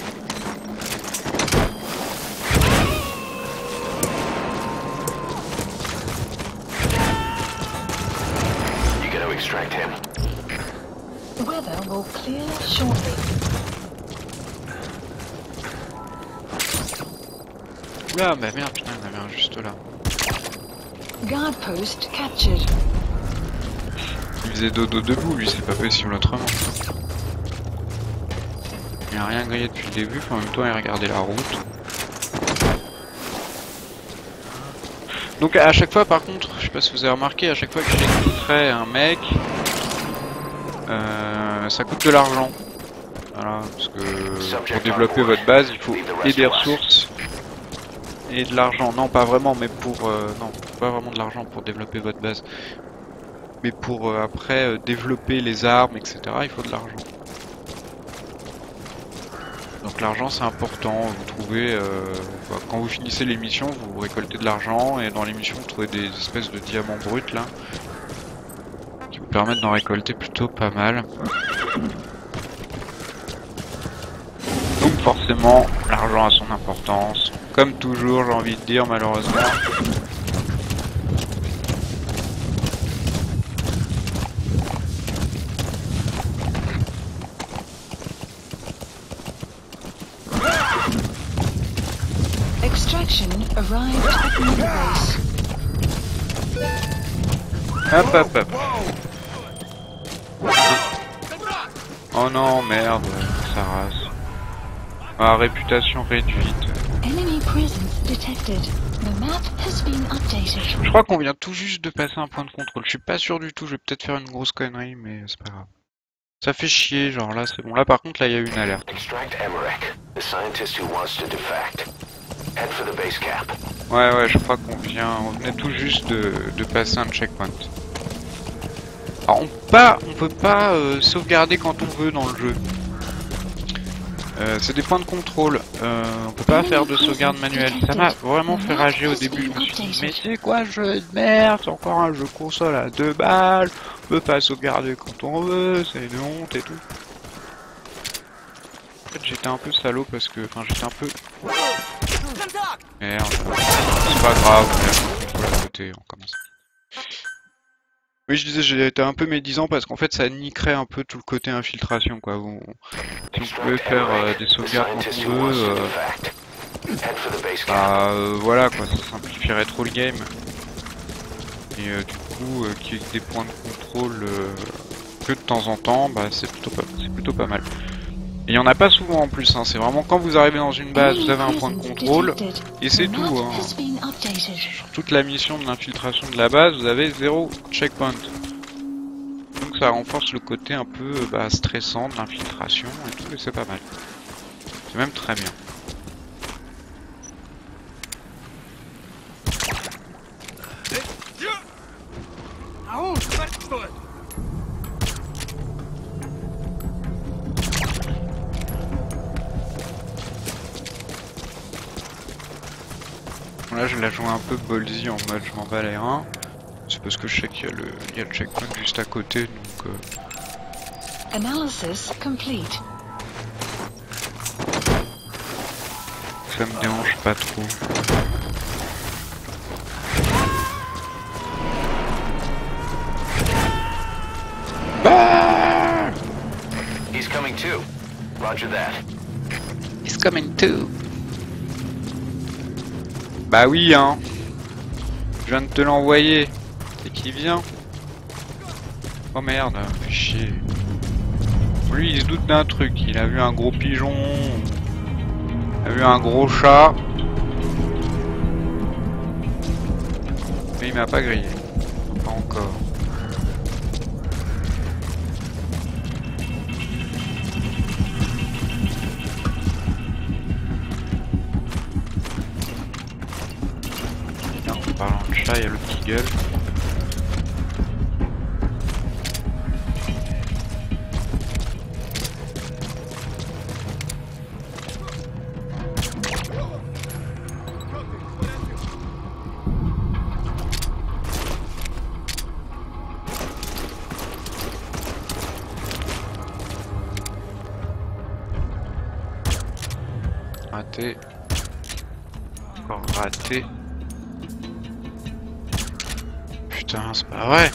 Extract him.
Weather will clear shortly.
Oula, bah merde, putain, il y en avait un juste là.
Guard post captured.
Il faisait dodo debout, lui, c'est pas possible autrement. Il a rien grillé depuis le début, en même temps il regardait la route. Donc à chaque fois par contre, je sais pas si vous avez remarqué, à chaque fois que j'extrais un mec, ça coûte de l'argent. Voilà, parce que pour développer votre base, il faut et des ressources et de l'argent. Non, pas vraiment, mais pour... non, pas vraiment de l'argent pour développer votre base. Mais pour après développer les armes, etc., il faut de l'argent. Donc l'argent c'est important, vous trouvez, quand vous finissez les missions, vous récoltez de l'argent et dans les missions vous trouvez des espèces de diamants bruts là, qui vous permettent d'en récolter plutôt pas mal. Donc forcément l'argent a son importance, comme toujours j'ai envie de dire malheureusement.
Extraction arrived at Mother Base.
Hop hop hop. Oh non merde, ça rase. Ah, réputation réduite.
Enemy presence detected. The map has been updated.
Je crois qu'on vient tout juste de passer un point de contrôle. Je suis pas sûr du tout, je vais peut-être faire une grosse connerie mais c'est pas grave. Ça fait chier, genre là c'est bon. Là par contre là il y a eu une alerte.
Extract Emmerich, the scientist who wants to defect. Head for the base cap.
Ouais je crois qu'on venait tout juste de passer un checkpoint. Alors on peut pas sauvegarder quand on veut dans le jeu. C'est des points de contrôle, on peut pas faire de sauvegarde manuelle. Ça m'a vraiment fait rager au début, je me suis dit mais c'est quoi ce jeu de merde, c'est encore un jeu console à 2 balles, on peut pas sauvegarder quand on veut, c'est une honte et tout. En fait j'étais un peu salaud parce que, enfin j'étais un peu... Merde, c'est pas grave, on va à côté, on commence. Oui, je disais, j'ai été un peu médisant parce qu'en fait ça niquerait un peu tout le côté infiltration quoi. Si on pouvait faire des sauvegardes quand on veut, voilà quoi, ça simplifierait trop le game. Et du coup, qu'il y ait des points de contrôle que de temps en temps, bah c'est plutôt pas mal. Et il y en a pas souvent en plus, hein. C'est vraiment quand vous arrivez dans une base, vous avez un point de contrôle et c'est tout. Hein. Sur toute la mission de l'infiltration de la base, vous avez 0 checkpoint. Donc ça renforce le côté un peu stressant de l'infiltration et tout, et c'est pas mal. C'est même très bien. Là je la joue un peu ballsy en mode je m'en bats les reins. C'est parce que je sais qu'il y a le checkpoint juste à côté donc
Analysis complete.
ça me dérange pas trop. Bah
He's coming too. Roger that.
He's coming too. Bah oui hein. Je viens de te l'envoyer. C'est qui vient? Oh merde, fais chier. Lui il se doute d'un truc. Il a vu un gros pigeon. Il a vu un gros chat. Mais il m'a pas grillé. Pas encore. En parlant de chat, il y a le petit gueule. Raté. Encore raté. Putain, c'est pas vrai.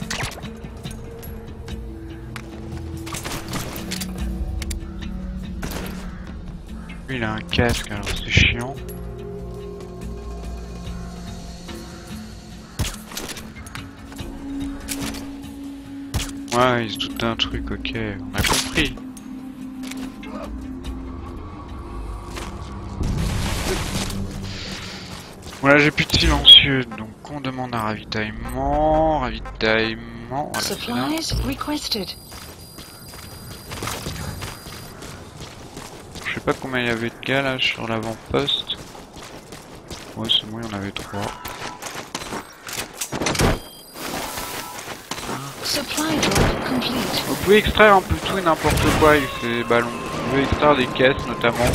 Lui il a un casque alors c'est chiant. Ouais, il se doute d'un truc, ok, on a compris. Voilà, j'ai plus de silencieux, donc on demande un ravitaillement, voilà,
Supplies requested.
je sais pas combien il y avait de gars là sur l'avant-poste. Ouais, c'est bon, il y en avait 3.
Supply drop complete.
Vous pouvez extraire un peu tout et n'importe quoi avec ces ballons. Vous pouvez extraire des caisses notamment.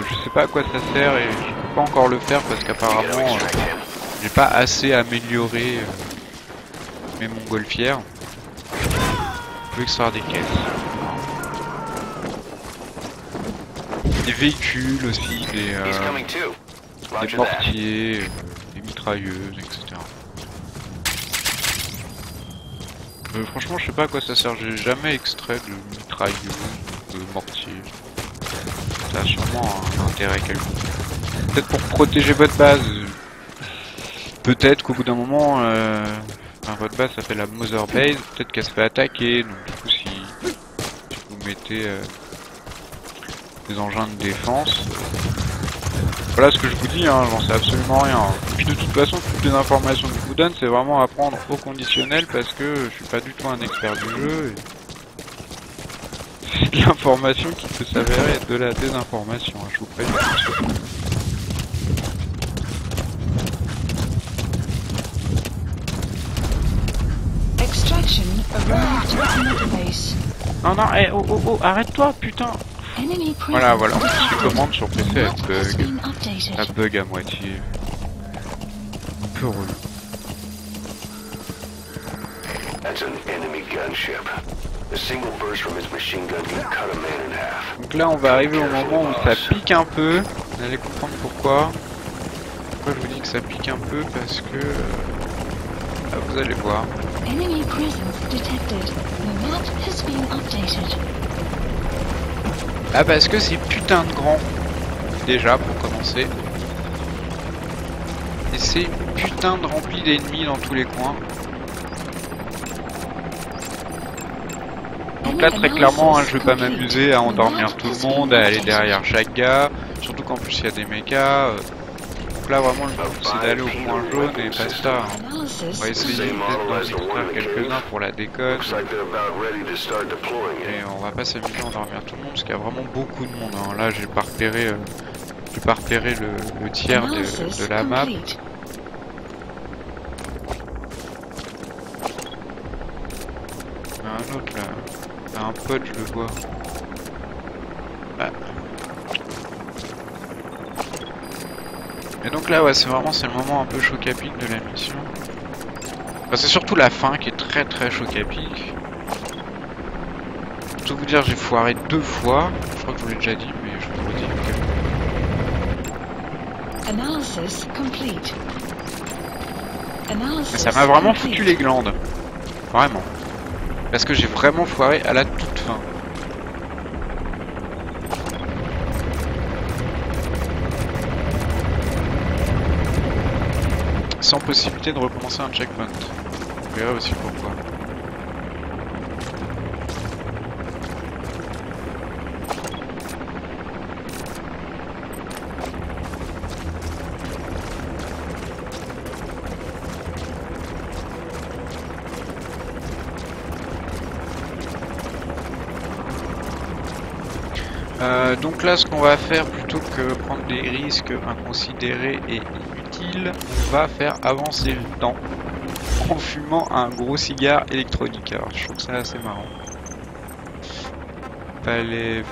Je sais pas à quoi ça sert et je peux pas encore le faire parce qu'apparemment j'ai pas assez amélioré mes montgolfières. Vous pouvez extraire des caisses. Des véhicules aussi, des mortiers, des mitrailleuses, etc. Franchement, je sais pas à quoi ça sert. J'ai jamais extrait de mitrailleuses, de mortiers. Ça a sûrement un intérêt quelconque. Peut-être pour protéger votre base. Peut-être qu'au bout d'un moment, enfin, votre base s'appelle la Mother Base. Peut-être qu'elle se fait attaquer. Donc du coup, si vous mettez des engins de défense. Voilà ce que je vous dis, hein, j'en sais absolument rien. Et puis de toute façon, toutes les informations que je vous donne, c'est vraiment à prendre au conditionnel parce que je suis pas du tout un expert du jeu. C'est de l'information qui peut s'avérer être de la désinformation, hein, je vous préviens.
Extraction arrived at the base.
Non, non, eh, oh, oh, oh, arrête-toi, putain.
Enemy
Voilà,
presence
voilà,
detected.
je commande sur PC,
The
elle
map has
bug.
been updated.
Elle bug à moitié. Un peu relou.
That's an enemy gunship. A single burst from his machine gun can cut a man in half.
Donc là, on va arriver au moment où ça pique un peu. Vous allez comprendre pourquoi. Pourquoi je vous dis que ça pique un peu, parce que... là, vous allez voir.
Enemy presence detected. The map has been updated.
Ah, parce que c'est putain de grand. Déjà, pour commencer. Et c'est putain de rempli d'ennemis dans tous les coins. Donc là, très clairement, hein, je vais pas m'amuser à endormir tout le monde, à aller derrière chaque gars. Surtout qu'en plus, il y a des mechas. Donc là, vraiment, le but, c'est d'aller au point jaune et basta. Hein. On va essayer peut-être d'en extraire quelques-uns pour la déconne.
Looks like they're about ready to start deploying it.
Et on va pas s'amuser à endormir tout le monde parce qu'il y a vraiment beaucoup de monde. Hein. Là, j'ai pas repéré le tiers de la map.
Complete.
Il y en a un autre là. Il y a un pote, je le vois. Ah. Et donc là, ouais, c'est le moment un peu choc à pic de la mission. Enfin, c'est surtout la fin qui est très très choc à pic. Pour tout vous dire, j'ai foiré 2 fois. Je crois que je vous l'ai déjà dit, mais je vous redis que...
Analysis complete.
Mais ça m'a vraiment foutu les glandes. Vraiment. Parce que j'ai vraiment foiré à la toute fin. Sans possibilité de recommencer un checkpoint. Vous verrez aussi pourquoi. Donc là, ce qu'on va faire, plutôt que prendre des risques inconsidérés et inutiles, on va faire avancer le temps en fumant un gros cigare électronique. Alors, je trouve ça assez marrant. Fallait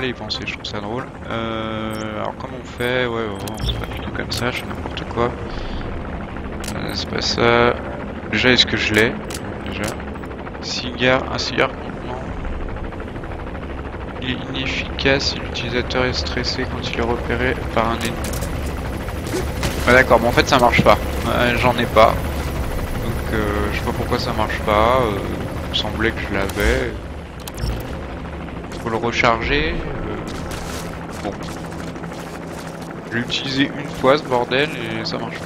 y penser, je trouve ça drôle. Alors, comment on fait? Ouais, c'est pas du tout comme ça, je fais n'importe quoi. C'est pas ça. Déjà, est-ce que je l'ai? Déjà. Un cigare contenant. Il est inefficace si l'utilisateur est stressé quand il est repéré par un ennemi. Ah d'accord, mais en fait ça marche pas. J'en ai pas. Donc je sais pas pourquoi ça marche pas. Il me semblait que je l'avais. Faut le recharger. Bon. Je l'ai utilisé une fois ce bordel et ça marche pas.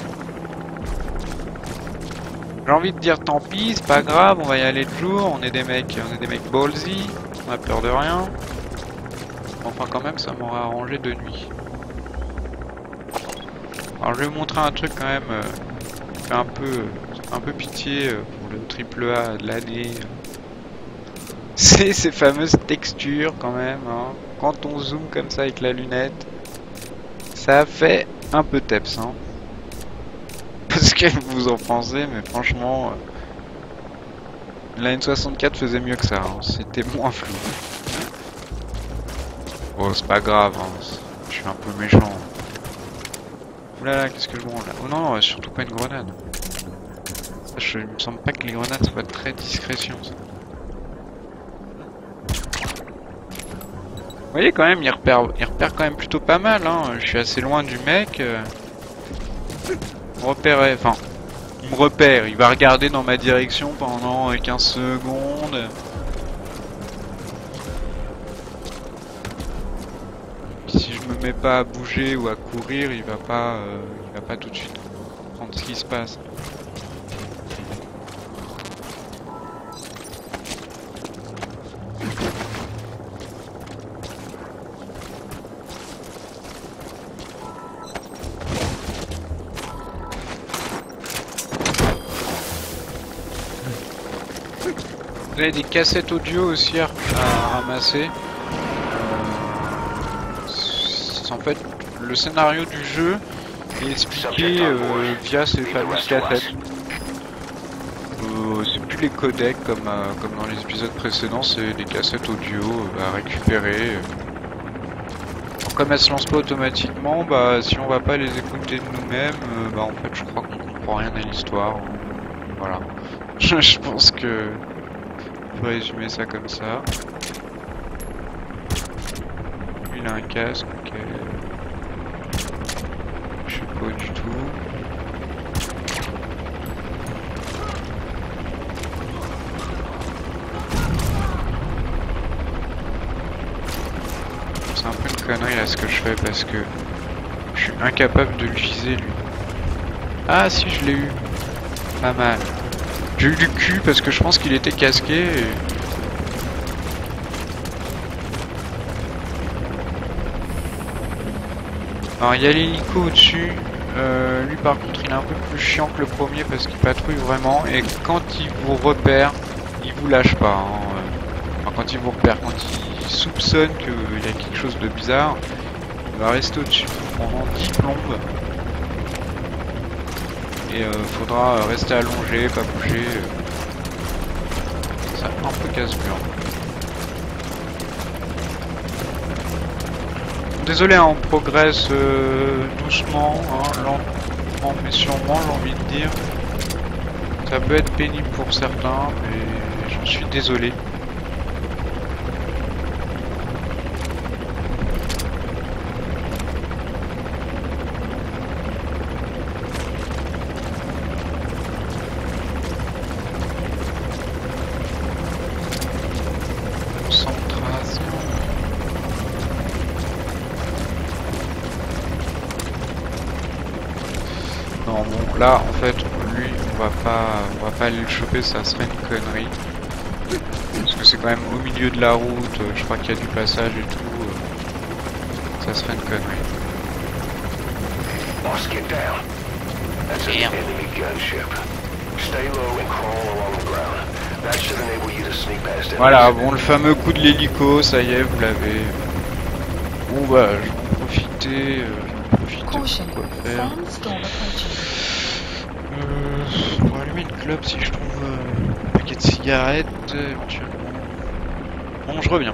J'ai envie de dire tant pis, c'est pas grave, on va y aller de jour, on est des mecs ballsy, on a peur de rien. Enfin quand même ça m'aurait arrangé de nuit. Alors je vais vous montrer un truc quand même qui fait un peu pitié pour le AAA de l'année. C'est ces fameuses textures quand même, hein. Quand on zoome comme ça avec la lunette, ça fait un peu teps, hein. Parce que vous en pensez, mais franchement la N64 faisait mieux que ça, hein. C'était moins flou. Oh c'est pas grave, hein. Je suis un peu méchant. Oulala, qu'est-ce que je branle là? Oh non, surtout pas une grenade. Il me semble pas que les grenades soient très discrétion, ça. Vous voyez quand même, il repère quand même plutôt pas mal, hein. Je suis assez loin du mec. Il me repère, il va regarder dans ma direction pendant 15 secondes. Si je me mets pas à bouger ou à courir, il va pas tout de suite comprendre ce qui se passe. Vous avez des cassettes audio aussi à ramasser. En fait, le scénario du jeu est expliqué via ces fameuses cassettes. C'est plus les codecs comme dans les épisodes précédents, c'est des cassettes audio à récupérer. Comme elles se lancent pas automatiquement, bah si on va pas les écouter de nous-mêmes, bah en fait je crois qu'on comprend rien à l'histoire. Voilà. Je pense que je vais résumer ça comme ça. Il a un casque, ok. Je sais pas du tout. C'est un peu une connerie là ce que je fais parce que je suis incapable de le viser lui. Ah si, je l'ai eu. Pas mal. J'ai eu du cul parce que je pense qu'il était casqué et... Alors il y a l'hélico au-dessus. Lui par contre il est un peu plus chiant que le premier parce qu'il patrouille vraiment et quand il vous repère, il vous lâche pas. Hein. Enfin, quand il vous repère, quand il soupçonne qu'il y a quelque chose de bizarre, il va rester au-dessus pendant 10 plombes. Et faudra rester allongé, pas bouger. C'est un peu casse-mur. Désolé, hein, on progresse doucement, hein, lentement mais sûrement, j'ai envie de dire. Ça peut être pénible pour certains, mais j'en suis désolé. Non, bon, là, en fait, lui, on va pas aller le choper, ça serait une connerie. Parce que c'est quand même au milieu de la route, je crois qu'il y a du passage et tout. Ça serait une connerie. Voilà, bon, le fameux coup de l'hélico, ça y est, vous l'avez. Bon, bah, je vais en profiter.
Caution.
Quoi faire.
Sandstorm approaching.
On va allumer une clope si je trouve un paquet de cigarettes éventuellement. Bon, je reviens.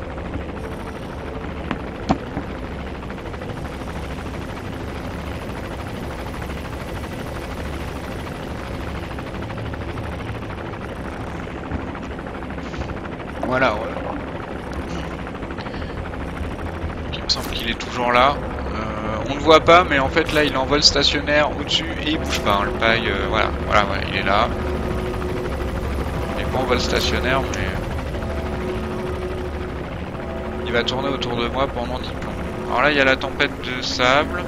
Voilà, ouais. Il me semble qu'il est toujours là. On ne voit pas, mais en fait là il est en vol stationnaire au-dessus et il bouge pas. Hein, le paille, voilà, il est là. Il est pas en vol stationnaire, mais il va tourner autour de moi pendant 10 plombs. Alors là il y a la tempête de sable.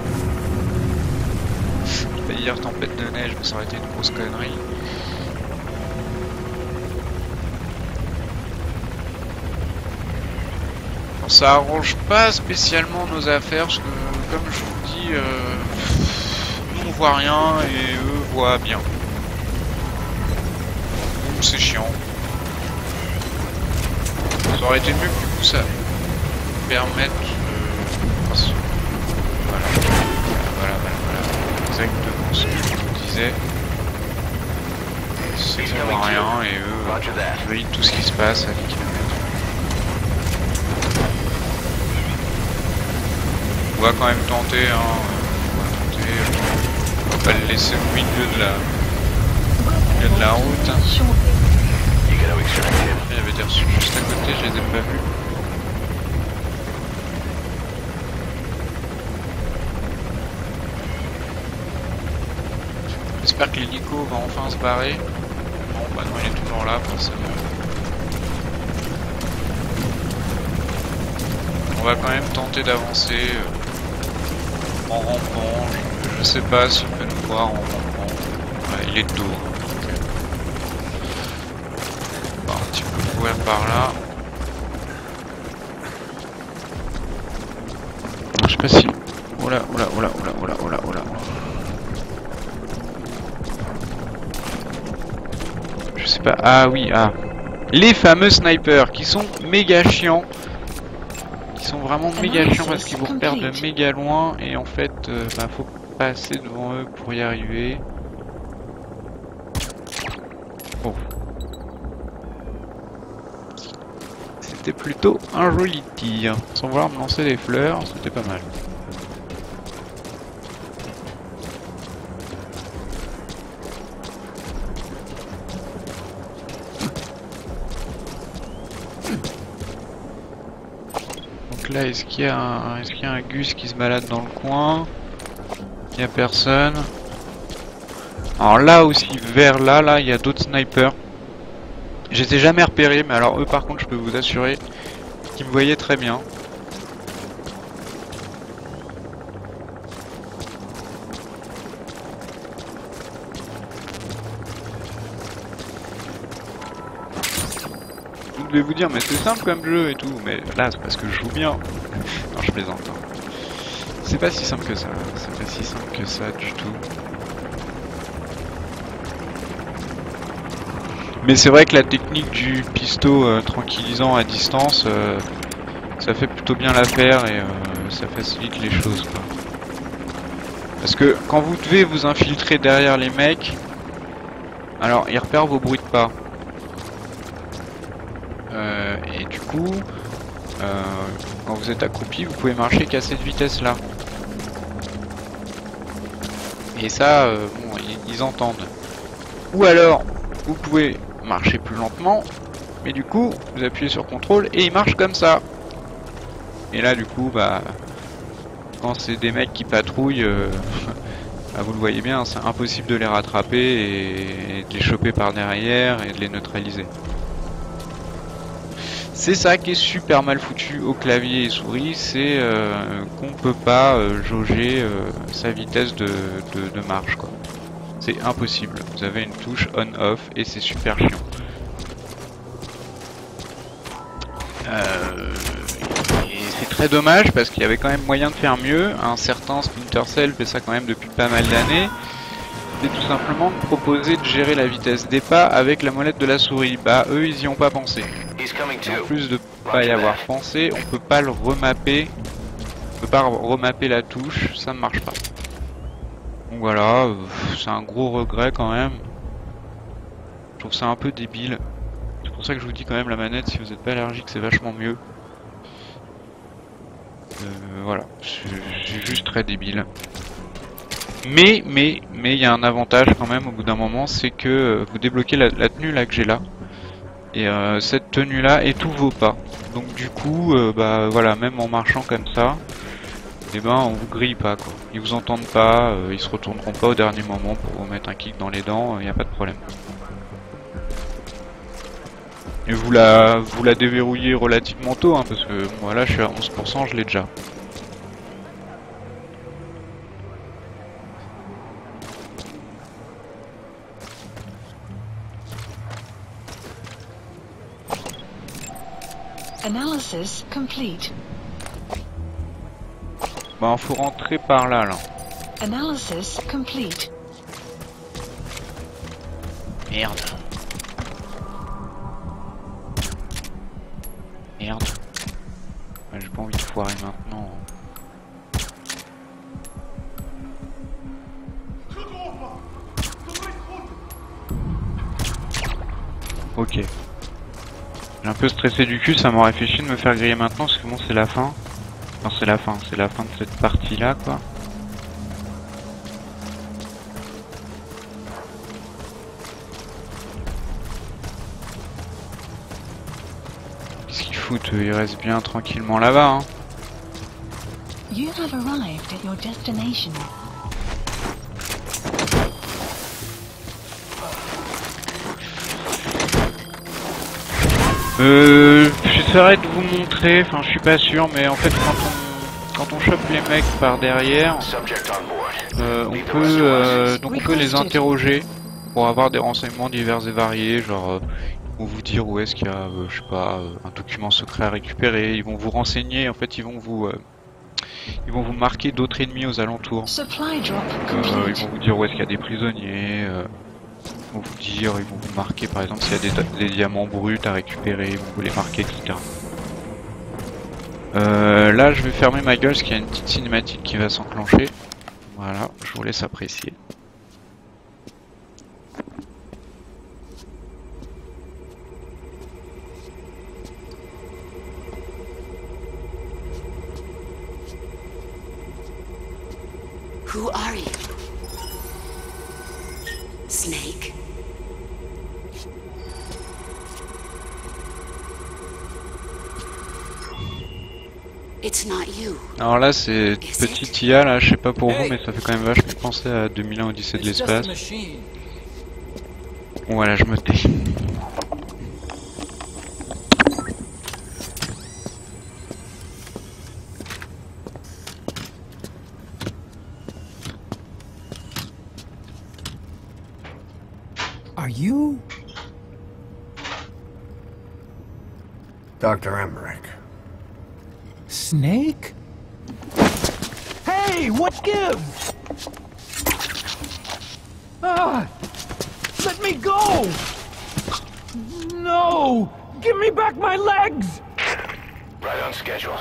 Je vais dire tempête de neige, mais ça aurait été une grosse connerie. Ça arrange pas spécialement nos affaires parce que comme je vous dis, nous on voit rien et eux voient bien. Donc c'est chiant. Ça aurait été mieux que du coup ça permette voilà. Exactement ce que je vous disais. C'est qu'on voit rien et eux valident tout ce qui se passe à 10 km. On va quand même tenter, hein. On va pas le laisser au milieu de la route. Il y avait des reçus juste à côté, je les ai pas vus. J'espère que l'hélico va enfin se barrer. Bon, bah non, il est toujours là, forcément. On va quand même tenter d'avancer en rampant. Je sais pas s'il peut nous voir en rampant. Ouais, il est de dos. Okay. On va un petit peu courir par là. Je sais pas si... Oula. Je sais pas... Ah oui, ah. Les fameux snipers qui sont méga chiants. Qui sont vraiment méga chiants parce qu'ils vous repèrent de méga loin. Et en fait, bah, faut passer devant eux pour y arriver. Bon. C'était plutôt un joli tir. Sans vouloir me lancer des fleurs, c'était pas mal. Donc là, est-ce qu'il y a un Gus qui se balade dans le coin? Il n'y a personne. Alors là aussi, vers là, il y a d'autres snipers. Je les ai jamais repérés, mais alors eux par contre, je peux vous assurer qu'ils me voyaient très bien. Vous devez vous dire, mais c'est simple comme jeu et tout, mais là c'est parce que je joue bien. Non, je plaisante. Hein. C'est pas si simple que ça, c'est pas si simple que ça du tout. Mais c'est vrai que la technique du pisto tranquillisant à distance, ça fait plutôt bien l'affaire et ça facilite les choses, quoi. Parce que quand vous devez vous infiltrer derrière les mecs, alors ils repèrent vos bruits de pas. Et du coup, quand vous êtes accroupi, vous pouvez marcher qu'à cette vitesse-là. Et ça, bon, ils entendent. Ou alors, vous pouvez marcher plus lentement, mais du coup vous appuyez sur contrôle et il marche comme ça. Et là du coup bah quand c'est des mecs qui patrouillent, bah, vous le voyez bien, c'est impossible de les rattraper et de les choper par derrière et de les neutraliser. C'est ça qui est super mal foutu au clavier et souris, c'est qu'on peut pas jauger sa vitesse de marche, quoi. C'est impossible. Vous avez une touche on-off et c'est super chiant. Et c'est très dommage parce qu'il y avait quand même moyen de faire mieux. Un certain Splinter Cell fait ça quand même depuis pas mal d'années. C'est tout simplement de proposer de gérer la vitesse des pas avec la molette de la souris. Bah eux ils y ont pas pensé. En plus de pas y avoir pensé, on peut pas le remapper. On peut pas remapper la touche, ça ne marche pas. Donc voilà, c'est un gros regret quand même. Je trouve ça un peu débile. C'est pour ça que je vous dis quand même la manette, si vous n'êtes pas allergique, c'est vachement mieux. Voilà, c'est juste très débile. Mais il y a un avantage quand même au bout d'un moment, c'est que vous débloquez la tenue là que j'ai là. Et cette tenue là est tous vos pas. Donc du coup, bah voilà, même en marchant comme ça, et ben on vous grille pas, quoi. Ils vous entendent pas, ils se retourneront pas au dernier moment pour vous mettre un kick dans les dents, y a pas de problème. Et vous la déverrouillez relativement tôt, hein, parce que moi là je suis à 11%, je l'ai déjà.
Analysis complete.
Bah faut rentrer par là.
Analysis complete.
Merde. Merde. Ouais, j'ai pas envie de foirer maintenant. Ok. J'ai un peu stressé du cul, ça m'aurait fait chier de me faire griller maintenant parce que bon c'est la fin. Enfin c'est la fin de cette partie là, quoi. Qu'est-ce qu'ils foutent? Ils restent bien tranquillement là-bas, hein.
You have arrived at your destination.
J'essaierai de vous montrer, enfin je suis pas sûr, mais en fait quand on chope les mecs par derrière, on peut les interroger pour avoir des renseignements divers et variés, genre ils vont vous dire où est-ce qu'il y a, je sais pas, un document secret à récupérer, ils vont vous renseigner, en fait ils vont vous marquer d'autres ennemis aux alentours.
Supply drop
Ils vont vous dire où est-ce qu'il y a des prisonniers. vont vous dire, ils vont vous marquer par exemple s'il y a des diamants bruts à récupérer, ils vont vous les marquer, etc. Là je vais fermer ma gueule parce qu'il y a une petite cinématique qui va s'enclencher. Voilà, je vous laisse apprécier.
Who are you? Snake? It's not you.
Alors là c'est petite IA là, je sais pas pour vous mais ça fait quand même vachement penser à 2001 Odyssée de l'espace. Voilà, je me tais.
Are you?
Dr. Emmerich.
Snake? Hey, what gives? Ah! Let me go! No! Give me back my legs!
Right on schedule.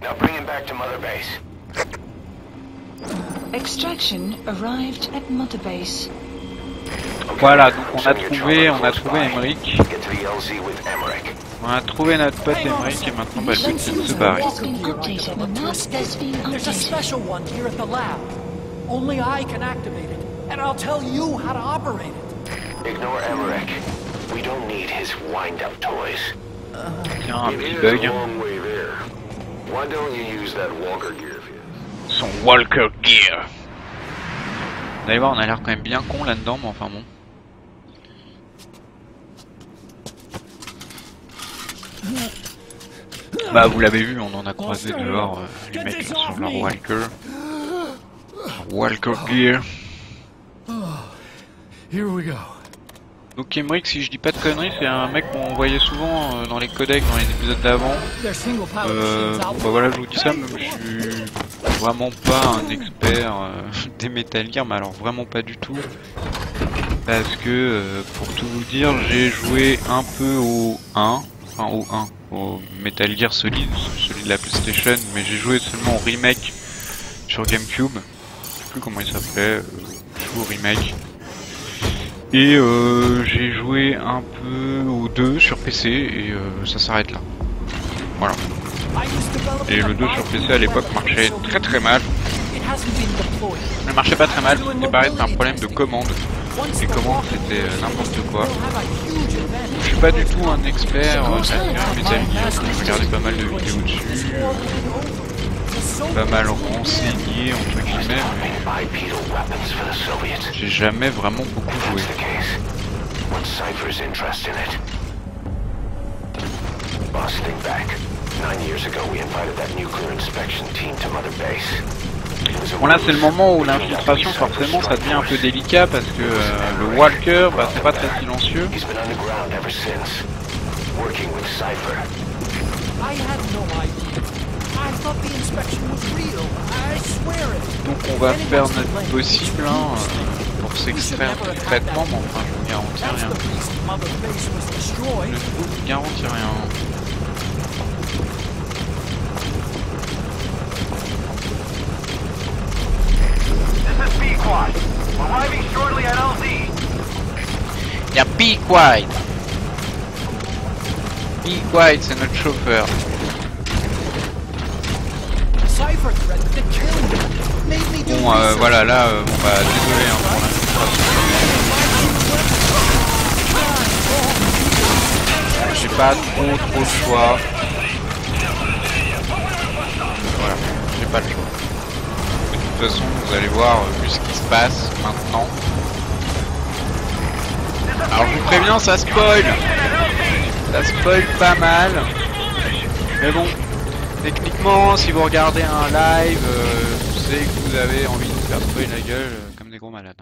Now bring him back to Mother Base.
Extraction arrived at Mother Base.
Voilà, donc on a trouvé Emmerich.
Get to the LZ with Emmerich.
On a trouvé notre pote Emmerich et maintenant bah, le but c'est de se barrer.
Has been updated. The map has been
There's a
updated.
special one here at the lab. Only I can activate it, and I'll tell you how to operate it.
Ignore Emmerich. We don't need his wind-up toys.
Tiens, un
It
petit
is a
bug.
long way there. Why don't you use that Walker gear of yours?
Son Walker Gear. Vous allez voir, on a l'air quand même bien con là-dedans, mais enfin bon. Bah vous l'avez vu, on en a croisé dehors les mecs sur leur Walker. Walker Gear.
Here we go.
Donc Emmerich, si je dis pas de conneries, c'est un mec qu'on voyait souvent dans les codecs, dans les épisodes d'avant.
They're single power
Bah
machines out.
voilà, je vous dis ça, même je suis vraiment pas un expert des Metal Gear, mais alors vraiment pas du tout. Parce que, pour tout vous dire, j'ai joué un peu au 1, enfin au 1, au Metal Gear Solid, celui de la PlayStation, mais j'ai joué seulement au remake sur GameCube. Je sais plus comment il s'appelait, j'ai joué au remake. Et j'ai joué un peu au 2 sur PC et ça s'arrête là. Voilà. Et le 2 sur PC à l'époque marchait très très mal. Il marchait pas très mal, c'était pareil, c'était un problème de commande. Les commandes c'était n'importe quoi. Je suis pas du tout un expert de la série Metal Gear, j'ai regardé pas mal de vidéos dessus. Pas mal renseigné entre guillemets, mais
Bipedal weapons for the Soviets.
j'ai jamais vraiment beaucoup joué.
That's the case. What's Cypher's interest in it? Boss, think back. 9 years ago, we invited that nuclear inspection team to Mother Base.
Bon là c'est le moment où l'infiltration forcément ça devient un peu délicat parce que le Walker bah, c'est pas très silencieux.
He's been underground ever since, working with Cypher.
I had no idea. I thought the inspection was real. I swear it.
Donc on va faire notre possible pour s'extraire du traitement, mais enfin je vous garantis
That's
rien.
the reason Mother Base was
Je
destroyed.
ne vous garantis rien.
This is B-Quad. Arriving shortly at LZ.
Y'a Be Quiet. Be Quiet c'est notre chauffeur.
Cypher threatened to kill me. Made me do
Bon
research.
voilà là bon bah désolé pour l'infiltration. J'ai pas trop le choix. Voilà, j'ai pas le choix. De toute façon, vous allez voir vu ce qui se passe maintenant. Alors je vous préviens, ça spoil. Ça spoil pas mal. Mais bon, techniquement, si vous regardez un live, je sais que vous avez envie de vous faire spoil la gueule comme des gros malades.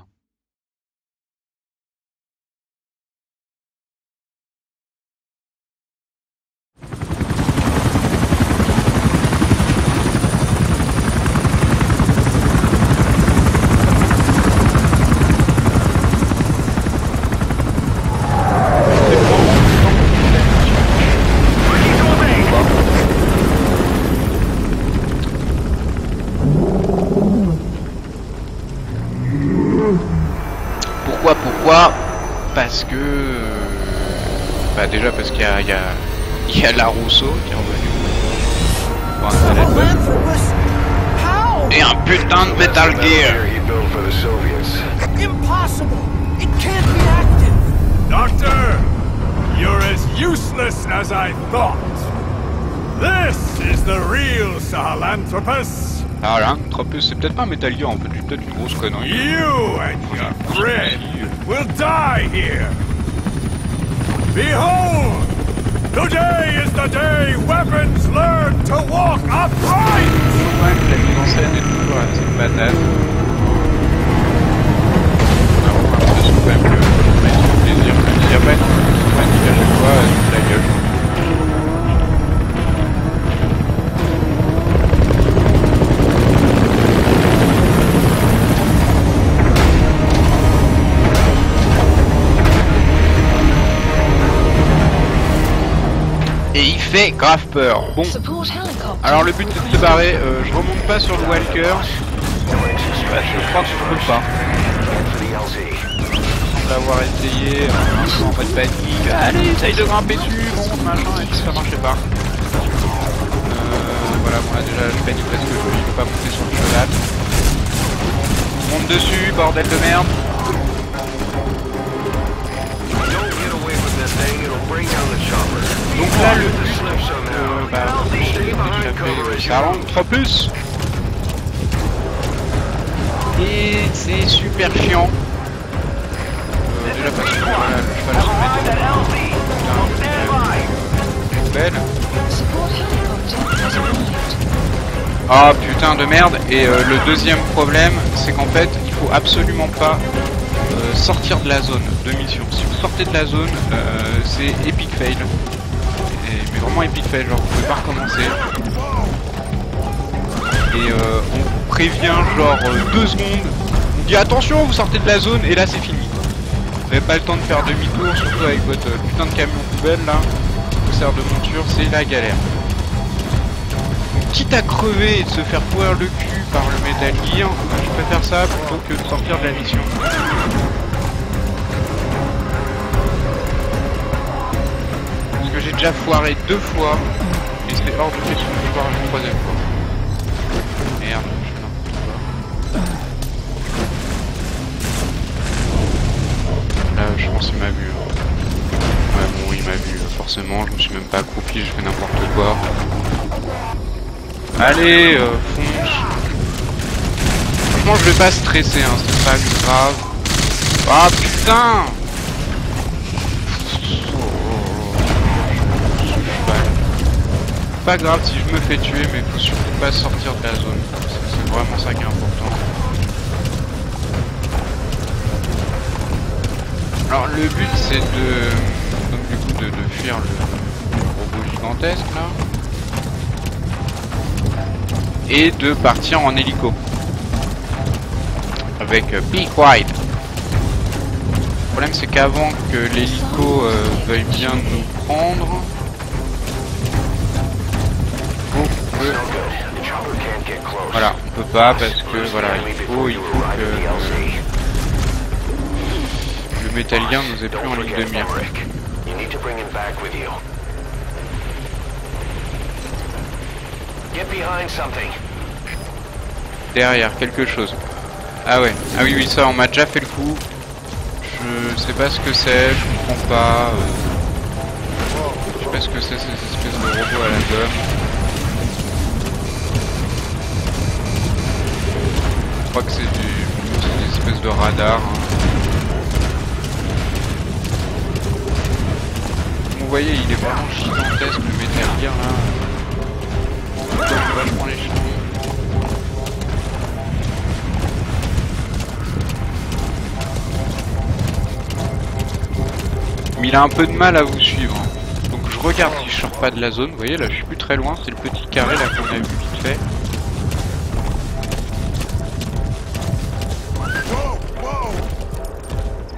parce que... bah déjà parce qu'il y a la Rousseau qui est revenue. Bon, un seul album.
How?
Et un putain de Metal Gear.
He built for the Soviets.
Impossible! It can't be active!
Doctor, you're as useless as I thought. This is the real Sahelanthropus.
Alors là, Tropus, c'est peut-être pas un Metal Gear, en fait, c'est peut-être une grosse connerie.
You and your friend will die here. Behold! Today is the day weapons learn to walk upright!
Ouais, la mise en scène est toujours assez banale. On a vraiment l'impression quand même que le mec fait plaisir. Je me dis, après, quand on panique à chaque fois, la gueule. Et il fait grave peur. Bon,
Support helicopter.
alors le but c'est de se barrer. Je remonte pas sur le Walker. Bah, je crois que je peux pas. Sans l'avoir essayé, un peu en mode panique. Allez, essaye de grimper dessus, bon, machin, et puis ça marchait pas. Voilà, bon là déjà je panique parce que je peux pas monter sur le cheval. Je monte dessus, bordel de merde. Donc là le but, ça rentre 3 plus. Et c'est super chiant. Déjà parce que voilà, le cheval se met belle.
Support helicopter has arrived.
Ah putain de merde. Et le deuxième problème, c'est qu'en fait, il faut absolument pas sortir de la zone de mission. Si vous sortez de la zone, c'est epic fail. Mais vraiment epic fail, genre vous pouvez pas recommencer. Et on vous prévient genre 2 secondes. On dit attention, vous sortez de la zone et là c'est fini. Vous n'avez pas le temps de faire demi-tour, surtout avec votre putain de camion poubelle là. Qui vous sert de monture, c'est la galère. Donc quitte à crever et de se faire pourrir le cul par le Metal Gear, je préfère ça plutôt que de sortir de la mission. Parce que j'ai déjà foiré 2 fois et c'est hors de question de foirer une 3e fois. Merde, je fais n'importe quoi. Là, je pense qu'il m'a vu. Ouais, bon, il m'a vu, forcément, je me suis même pas accroupi, je fais n'importe quoi. Allez, fonce. Franchement, je vais pas stresser, hein, c'est pas grave. Ah putain! Pas grave si je me fais tuer, mais faut surtout pas sortir de la zone. C'est vraiment ça qui est important. Alors le but c'est de, donc du coup de fuir le robot gigantesque là, et de partir en hélico avec Be Quiet. Le problème c'est qu'avant que l'hélico veuille bien nous prendre, voilà, on peut pas parce que voilà, il faut que le Metal Gear nous ait plus en ligne de mire. Derrière, quelque chose. Ah ouais, ah oui, ça on m'a déjà fait le coup. Je sais pas ce que c'est, je comprends pas. Je sais pas ce que c'est, ces espèces de robots à la gomme. Je crois que c'est une espèce de radar. Hein. Vous voyez, il est vraiment gigantesque le Metal Gear là. Vachement les chiens. Mais il a un peu de mal à vous suivre. Donc je regarde si je sors pas de la zone. Vous voyez là, je suis plus très loin. C'est le petit carré là qu'on a vu vite fait.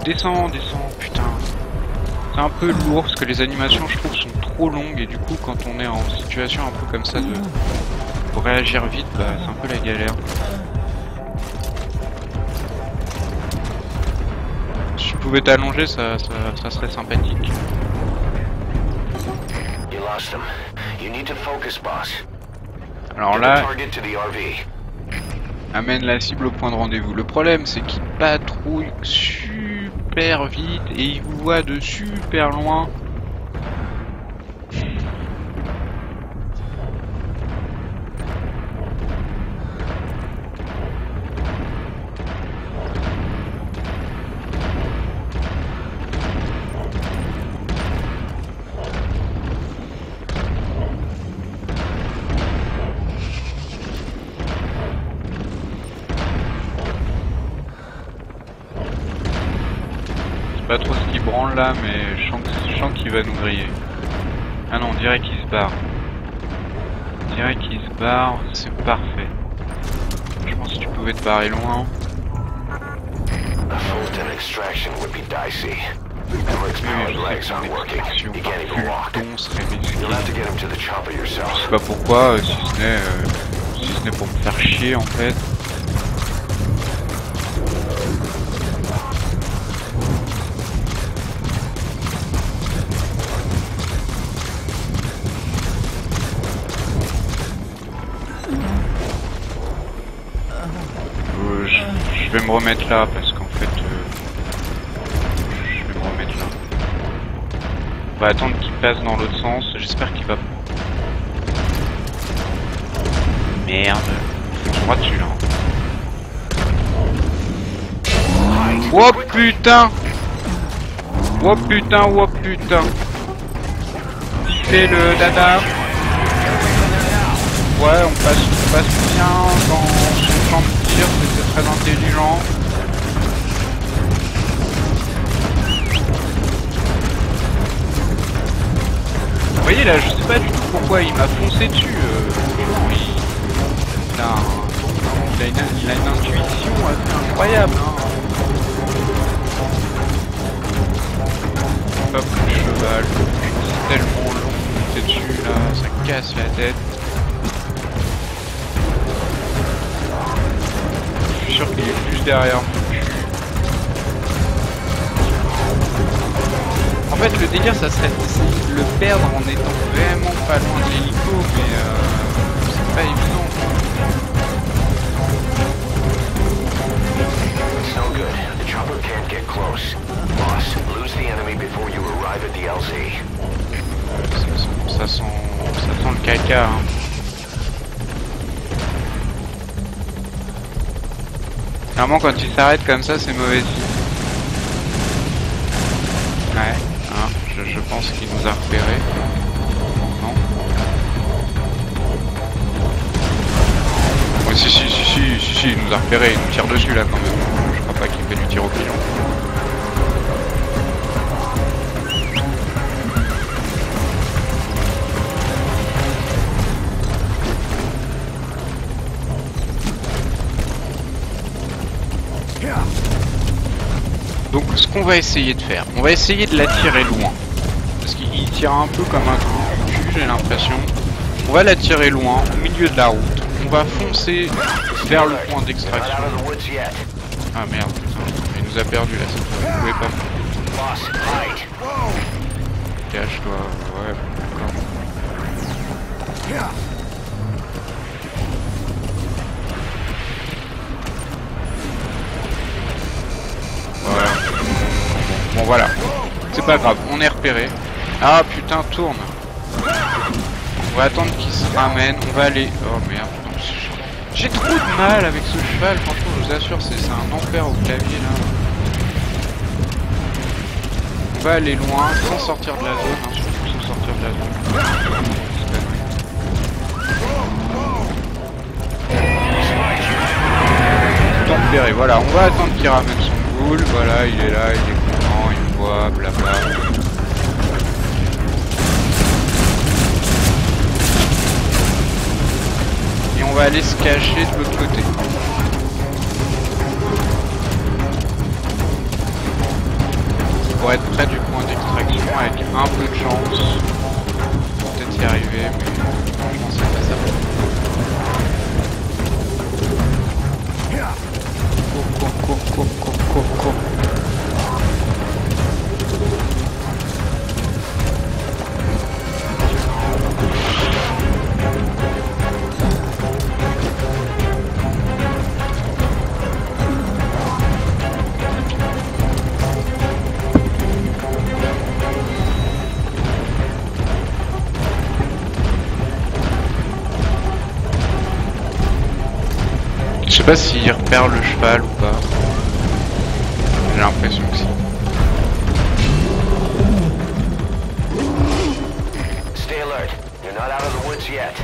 Descends, putain. C'est un peu lourd parce que les animations je trouve sont trop longues et du coup quand on est en situation un peu comme ça de pour réagir vite, bah c'est un peu la galère. Attention. pouvais t'allonger, ça serait sympathique.
You lost him. You need to focus, boss.
Alors
Get the
là,
target to the RV.
amène la cible au point de rendez-vous. Le problème, c'est qu'il patrouille super vite et il vous voit de super loin. Pas trop ce qui branle là, mais je sens qu'il va nous griller. Ah non, on dirait qu'il se barre. On dirait qu'il se barre, c'est parfait. Franchement, si tu pouvais te barrer loin.
A Fulton extraction would be dicey. Emmerich's powered legs aren't working. He can't even walk. You'll have to get him to the chopper
Je
yourself.
sais pas pourquoi, si ce n'est pour me faire chier en fait. Je vais me remettre là parce qu'en fait je vais me remettre là. On va attendre qu'il passe dans l'autre sens, j'espère qu'il va. Merde, fonce droit dessus là. Oh putain! Oh putain, oh putain! Il fait le dada. Ouais, on passe bien dans son champ de tir, c'était très intelligent. Vous voyez là, je sais pas du tout pourquoi il m'a foncé dessus. Il a une intuition assez incroyable. Hein. Hop, le cheval, c'est tellement long de monter dessus là, ça casse la tête. Je suis sûr qu'il est plus derrière moi. En fait, le délire, ça serait de le perdre en étant vraiment pas loin de l'hélico, mais c'est pas évident.
So good. The chopper can't get close. Boss, lose the enemy before you arrive at the LZ.
Ça sent le caca. Hein. Clairement, quand il s'arrête comme ça, c'est mauvais signe. Ouais, hein, je pense qu'il nous a repérés. Non? Ouais, si, il nous a repérés, il nous tire dessus là quand même. Je crois pas qu'il fait du tir au pigeon. Donc ce qu'on va essayer de faire, on va essayer de l'attirer loin. Parce qu'il tire un peu comme un trou du cul, j'ai l'impression. On va l'attirer loin, au milieu de la route. On va foncer vers le point d'extraction. Ah merde, putain, il nous a perdu là, ça ne pouvait pas. Cache-toi, ouais, d'accord. Voilà. Bon voilà, c'est pas grave, on est repéré. Ah putain, tourne. On va attendre qu'il se ramène, on va aller... Oh merde, j'ai trop de mal avec ce cheval, franchement je vous assure, c'est un enfer au clavier là. On va aller loin, sans sortir de la zone, hein, surtout sans sortir de la zone. Tempéré, voilà, on va attendre qu'il ramène son boule, voilà, il est là, il est content, il voit, blabla. Et on va aller se cacher de l'autre côté. Pour être près du point d'extraction avec un peu de chance. Peut-être y arriver, mais franchement c'est pas ça. Cours. Je sais pas s'il repère le cheval ou pas. J'ai l'impression que si.
Stay alert. You're not out of the woods yet.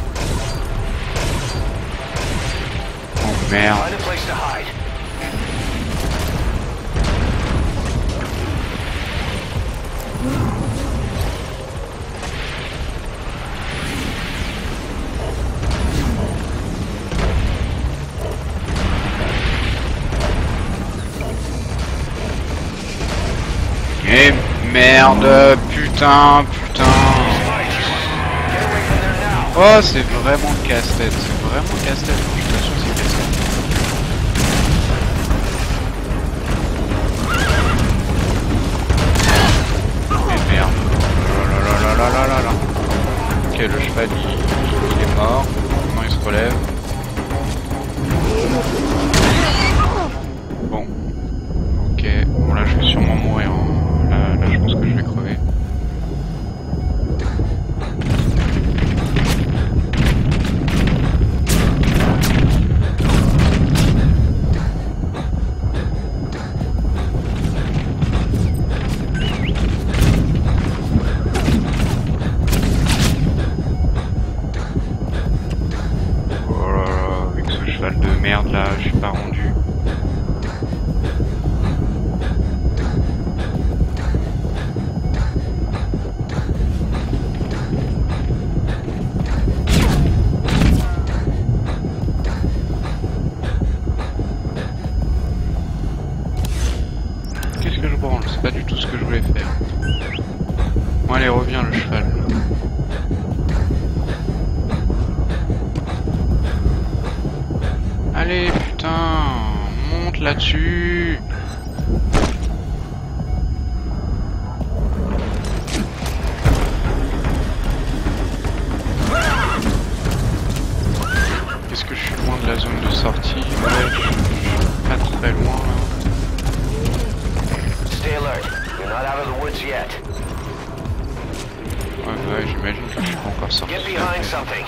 Oh merde.
Find a place to hide.
Eh merde, putain. Oh, c'est vraiment casse-tête, c'est vraiment casse-tête, je suis pas sûr que c'est casse-tête. Eh merde, oh là. Ok, le cheval il est mort, maintenant il se relève. Bon, ok, bon là je vais sûrement mourir, hein. Là je pense que je vais crever. Oh là là, avec ce cheval de merde là, je suis pas rendu. Qu'est-ce que je branle? C'est pas du tout ce que je voulais faire. Bon allez, reviens le cheval. Allez putain, monte là-dessus. Est-ce que je suis loin de la zone de sortie? Ouais, je suis pas très loin là.
Stay alert. You're not out of the woods yet.
Ouais, j'imagine que je suis pas encore sorti.
Get behind something.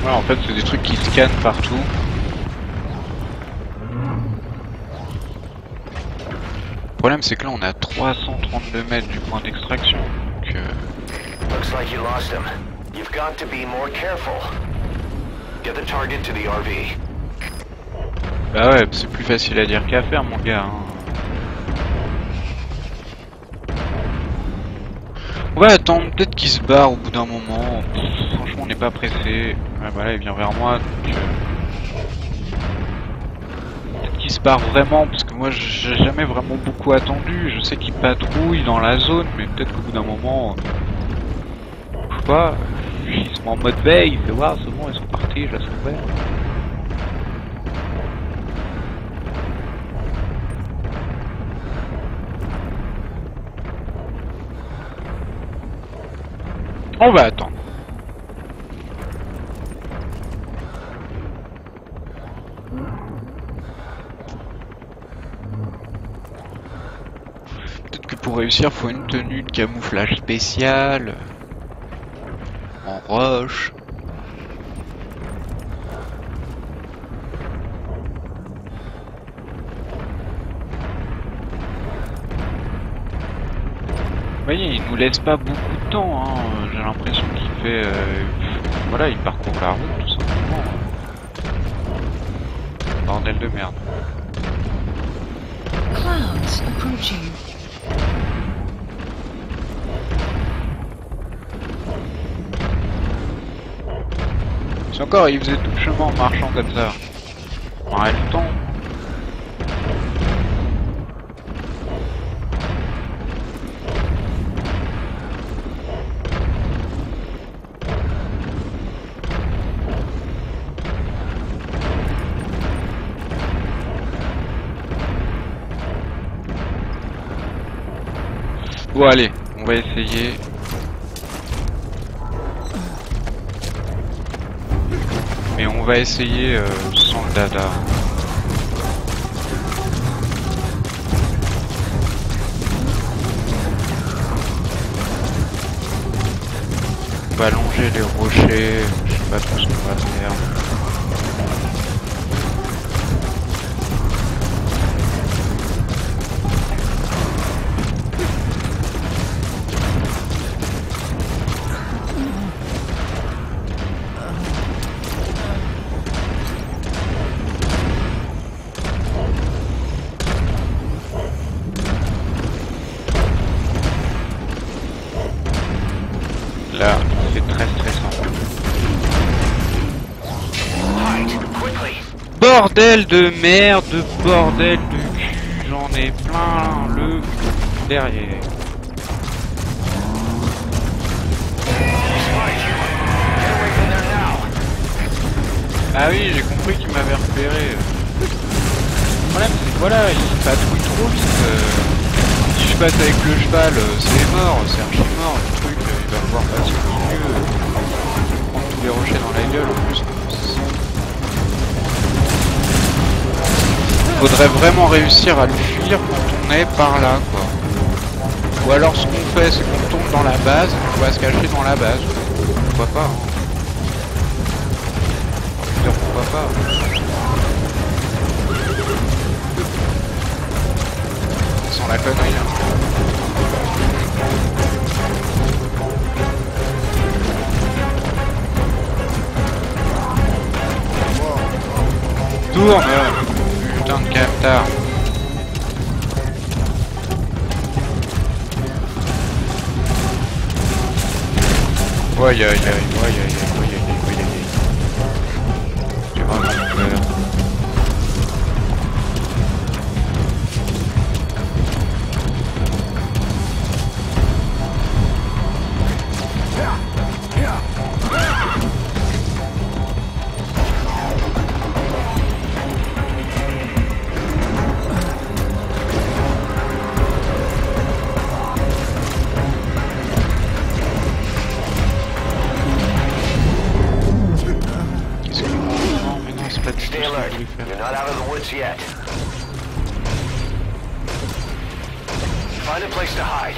Ouais, en fait, c'est des trucs qui scannent partout. Le problème, c'est que là, on est à 332 mètres du point d'extraction. Donc,
Looks like you lost him. You've got to be more careful. Get the target to the RV.
bah ouais, c'est plus facile à dire qu'à faire, mon gars. Hein. On va attendre, peut-être qu'il se barre au bout d'un moment. Pff, franchement, on n'est pas pressé. Ouais, bah là, il vient vers moi, donc... peut-être qu'il se barre vraiment, parce que moi, j'ai jamais vraiment beaucoup attendu. Je sais qu'il patrouille dans la zone, mais peut-être qu'au bout d'un moment... je sais pas, il se met en mode veille, il fait voir, c'est bon, ils sont partis, je la sauverai. On va attendre. Peut-être que pour réussir, faut une tenue de camouflage spéciale. En roche. Vous voyez, il nous laisse pas beaucoup de temps, hein. J'ai l'impression qu'il fait... voilà, il parcourt la route, tout simplement. Bordel de merde.
Clouds approaching.
Si encore il faisait tout le chemin en marchant comme ça, on aurait le temps. Bon allez, on va essayer. Mais on va essayer sans le dada. On va longer les rochers, je sais pas trop ce qu'on va faire. Là, c'est très stressant. Bordel de merde, bordel de cul, j'en ai plein le derrière. Ah oui, j'ai compris qu'il m'avait repéré. Le problème c'est que voilà, il patrouille trop vite. Si je passe avec le cheval, c'est mort, c'est archi mort, le truc, il va pouvoir passer au milieu, prendre tous les rochers dans la gueule en plus. Faudrait vraiment réussir à le fuir quand on est par là, quoi. Ou alors ce qu'on fait, c'est qu'on tombe dans la base, et on va se cacher dans la base. Pourquoi pas, hein. Pourquoi pas. Sans la connerie, hein. Tourne, putain de captard. Aïe aïe aïe, aïe aïe aïe aïe aïe aïe. J'ai vraiment peur.
Stay alert. You're not out of the woods yet. Find a place to hide.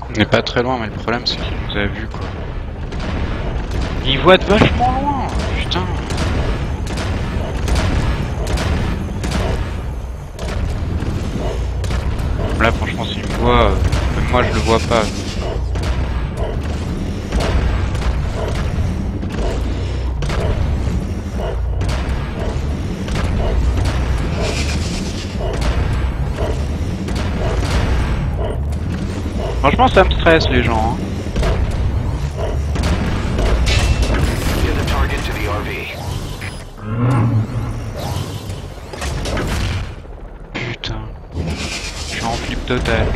On n'est pas très loin, mais le problème c'est qu'il nous a vus, quoi. Il voit de vachement loin, putain. Là franchement s'il me voit, même moi je le vois pas. Franchement ça me stresse les gens, hein. Putain, je suis en flip total.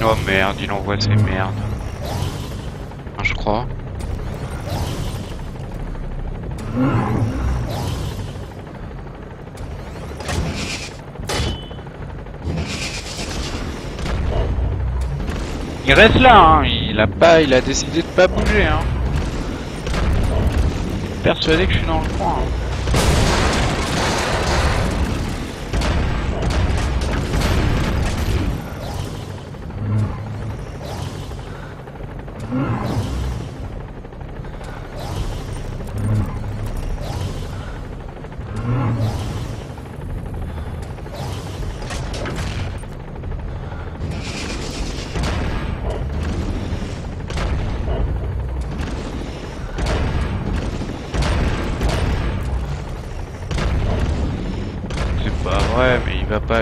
Oh merde, il envoie ses merdes. Enfin, je crois. Il reste là, hein. Il a décidé de pas bouger, hein. Persuadé que je suis dans le coin. Hein. Ouais, mais il va pas.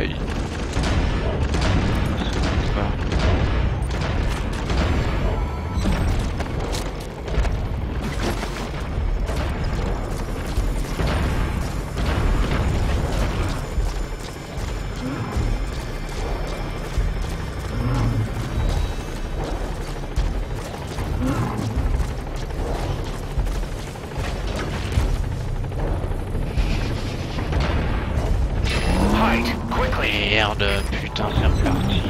Merde, putain, c'est reparti.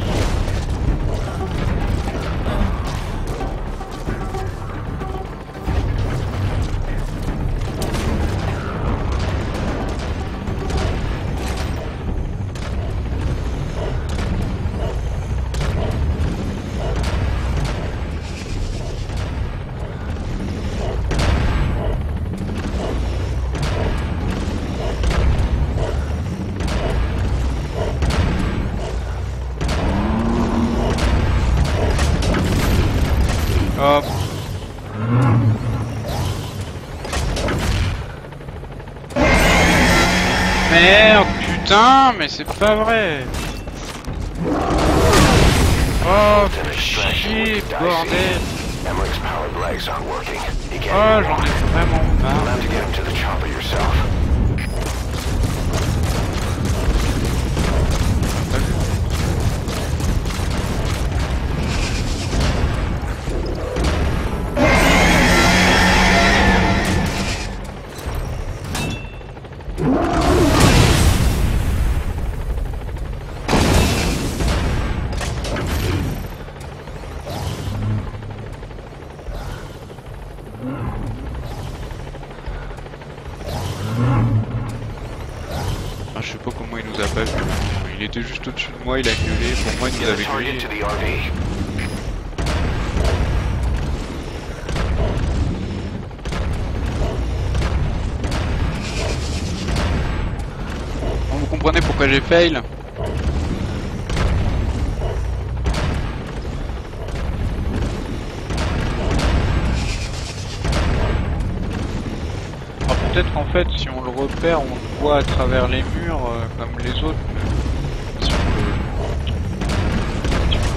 Hop. Merde, putain, mais c'est pas vrai. Oh, chier, bordel. Oh, j'en ai vraiment marre. Ah, je sais pas comment il nous a pas vu. Il était juste au-dessus de moi, il a gueulé. Pour moi, il nous avait gueulé. Vous comprenez pourquoi j'ai fail? Peut-être qu'en fait, si on le repère, on le voit à travers les murs comme les autres. Si on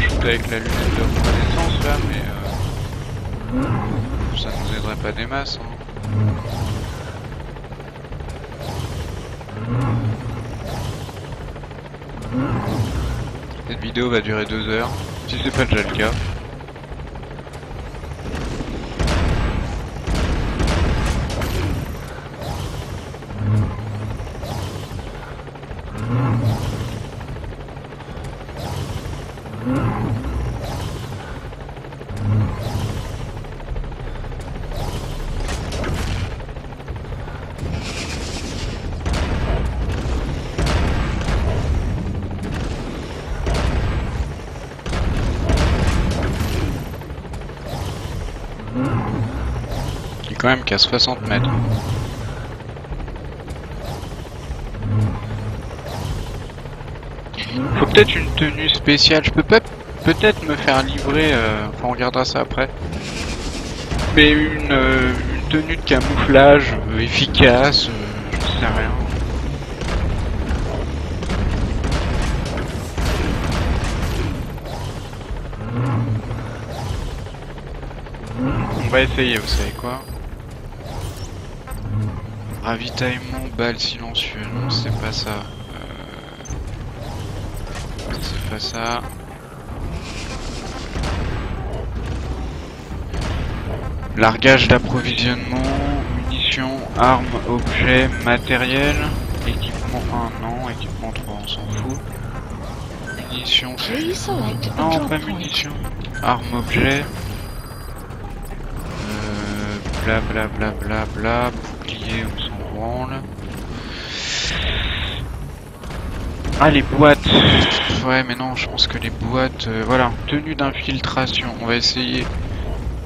shoot avec la lunette de reconnaissance là, mais ça nous aiderait pas des masses. Hein. Cette vidéo va durer 2 heures, si c'est pas déjà le cas. Il est quand même qu'à 60 mètres. Faut peut-être une tenue spéciale. Je peux pas peut-être me faire livrer. Enfin, on regardera ça après. Mais une tenue de camouflage efficace. Je sais rien. On va essayer, vous savez quoi? Ravitaillement, balle silencieux. Non, c'est pas ça. C'est pas ça. Largage d'approvisionnement, munitions, armes, objets, matériel, équipement 1, non, équipement 3, on s'en fout. Munitions, non, pas munitions, armes, objets, bla bla bla bla bla, bouclier, on s'en branle. Ah, les boîtes, ouais, mais non, je pense que les boîtes, voilà, tenue d'infiltration, on va essayer.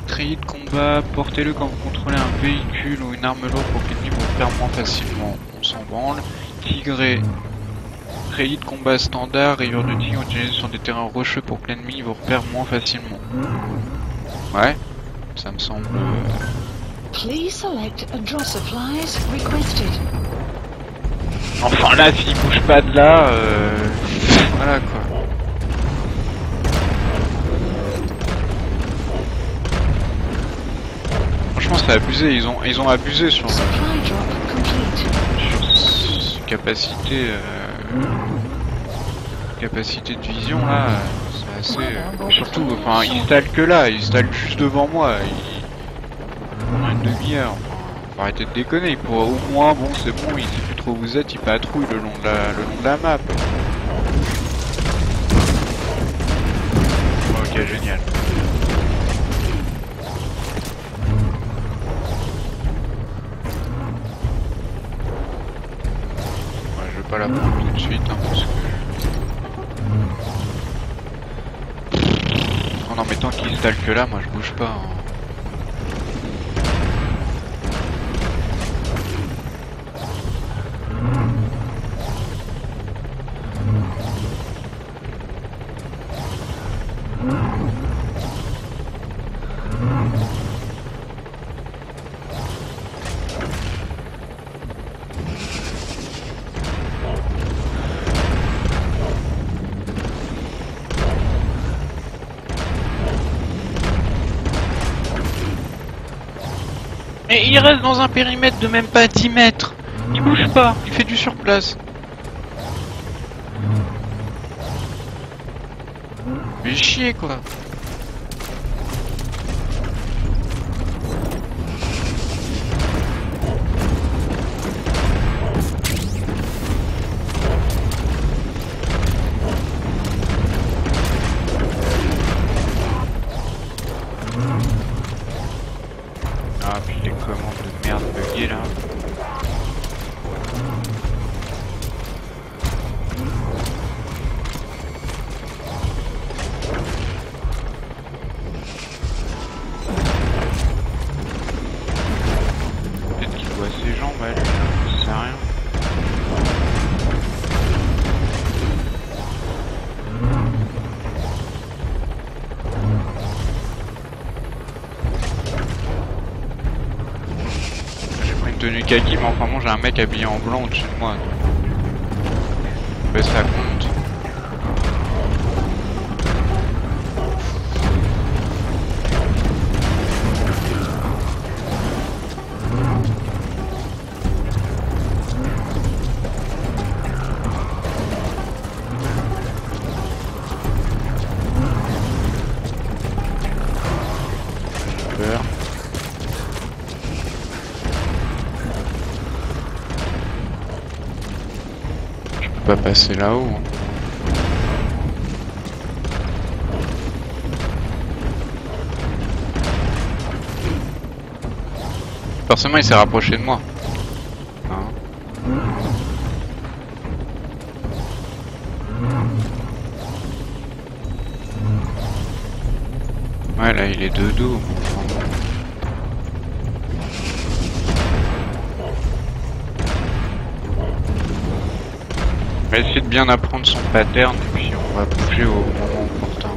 Treillis de combat, portez-le quand vous contrôlez un véhicule ou une arme lourde pour que l'ennemi vous repère moins facilement. On s'en branle. Tigré. Treillis de combat standard, rayures de tigre utilisées sur des terrains rocheux pour que l'ennemi vous repère moins facilement. Ouais, ça me semble...
Please select a draw supplies requested.
Enfin là, s'il bouge pas de là, voilà quoi. Franchement, c'est abusé, ils ont abusé sur cette capacité de vision là, c'est assez... surtout, enfin, ils stallent que là, ils stallent juste devant moi, pendant une demi-heure. Faut arrêter de déconner, il pourrait au moins, bon c'est bon, il sait plus trop où vous êtes, il patrouille le long de la map. Ok, génial. Pas la prendre tout de suite hein, parce que... Oh non mais tant qu'il installe que là, moi je bouge pas hein. Mais il reste dans un périmètre de même pas 10 mètres. Il bouge pas, il fait du surplace. Mais chier quoi. Ah, puis les commandes de merde buggées là. Peut-être qu'il voit ses jambes, ouais, ça sert à rien. Tenue kaki, mais enfin bon, j'ai un mec habillé en blanc au-dessus de moi. Mais ça compte. J'ai peur. Pas passer là-haut. Forcément, il s'est rapproché de moi. Hein. Ouais, là, il est de dos. On va essayer de bien apprendre son pattern et puis on va bouger au moment opportun.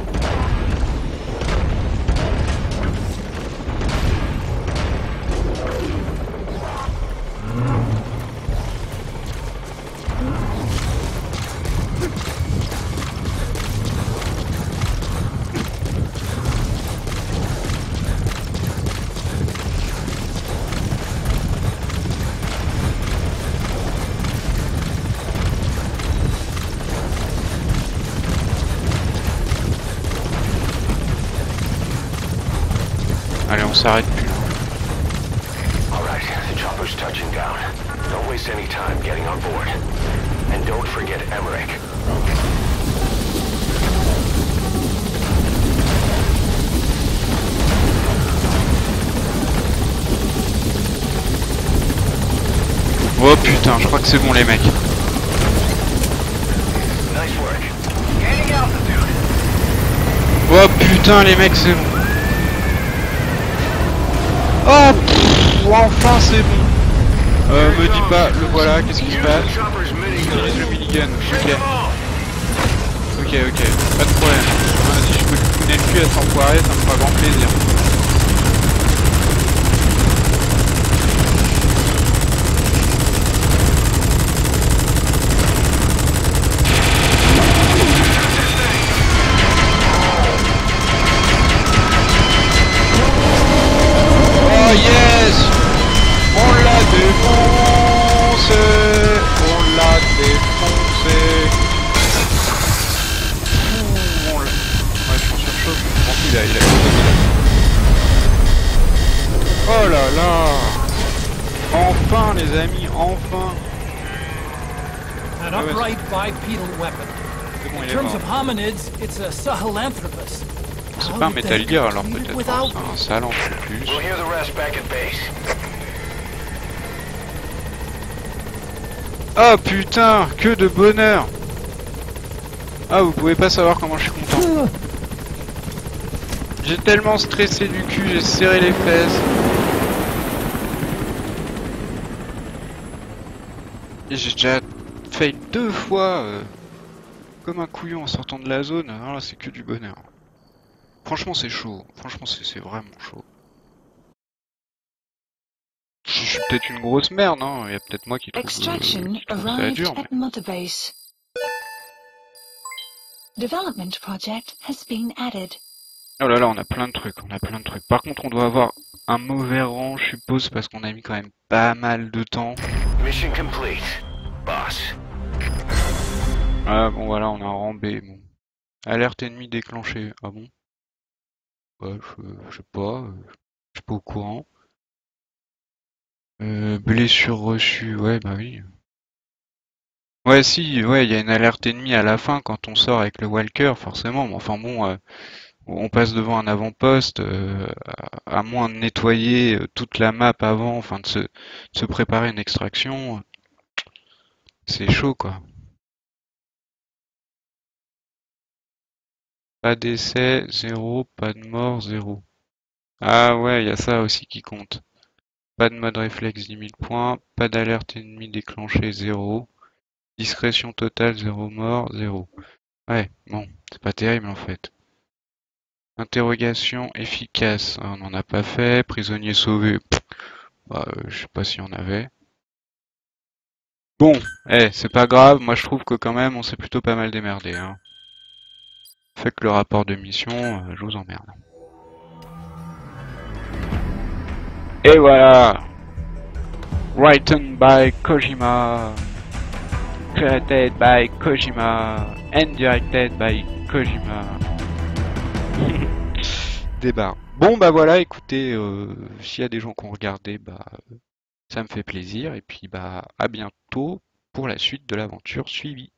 on s'arrête plus.
Alright, the chopper's touching down. Don't waste any time getting on board. And don't forget Emmerich.
Oh putain, je crois que c'est bon les mecs.
Nice work. Gaining altitude.
Oh putain les mecs, c'est bon. Oh pff, enfin c'est bon. Me dis pas, le voilà, qu'est-ce qui se passe? Utilise le minigun, ok. Ok, pas de problème. Si je peux lui couler le cul à cet enfoiré, ça me fera grand plaisir. Oh yes! On l'a défoncé! On l'a défoncé! Ouais, je m'en surchauffe. Bon, il a oh là là! Enfin les amis, enfin!
An upright bipedal weapon.
C'est bon,
In
il est
terms
mort.
of hominids, it's a Sahelanthropus.
C'est pas un Metal Gear alors peut-être, hein, c'est un Salant en plus.
We'll hear the rest back at base.
Oh putain, que de bonheur! Ah, vous pouvez pas savoir comment je suis content. J'ai tellement stressé du cul, j'ai serré les fesses. Et j'ai déjà fail 2 fois comme un couillon en sortant de la zone. Alors là, c'est que du bonheur. Franchement, c'est chaud. Franchement, c'est vraiment chaud. Je suis peut-être une grosse merde, hein. Il y a peut-être moi qui trouve ça
Arrived
dur.
at Mother Base. Development project has been added.
Oh là là, on a plein de trucs, Par contre, on doit avoir un mauvais rang, je suppose, parce qu'on a mis quand même pas mal de temps.
Mission complete, boss.
Ah bon, voilà, on a un rang B, bon. Alerte ennemi déclenchée. Ah bon? Ouais, je sais pas, je suis pas au courant. Blessure reçue, ouais, bah oui. Ouais, si, ouais, il y a une alerte ennemie à la fin quand on sort avec le Walker, forcément. Mais enfin bon, on passe devant un avant-poste, à moins de nettoyer toute la map avant, enfin de se préparer une extraction, c'est chaud quoi. Pas d'essai, 0, pas de mort, 0. Ah ouais, il y a ça aussi qui compte. Pas de mode réflexe, 10 000 points. Pas d'alerte ennemie déclenchée, 0. Discrétion totale, 0 mort, 0. Ouais, bon, c'est pas terrible en fait. Interrogation efficace, on n'en a pas fait. Prisonnier sauvé, bah, je sais pas si on avait. Bon, c'est pas grave, moi je trouve que quand même on s'est plutôt pas mal démerdé. Hein. Fait que le rapport de mission, je vous emmerde. Et voilà! Written by Kojima, created by Kojima, and directed by Kojima. Débat. Bon bah voilà, écoutez, s'il y a des gens qui ont regardé, bah ça me fait plaisir, et puis bah à bientôt pour la suite de l'aventure suivie.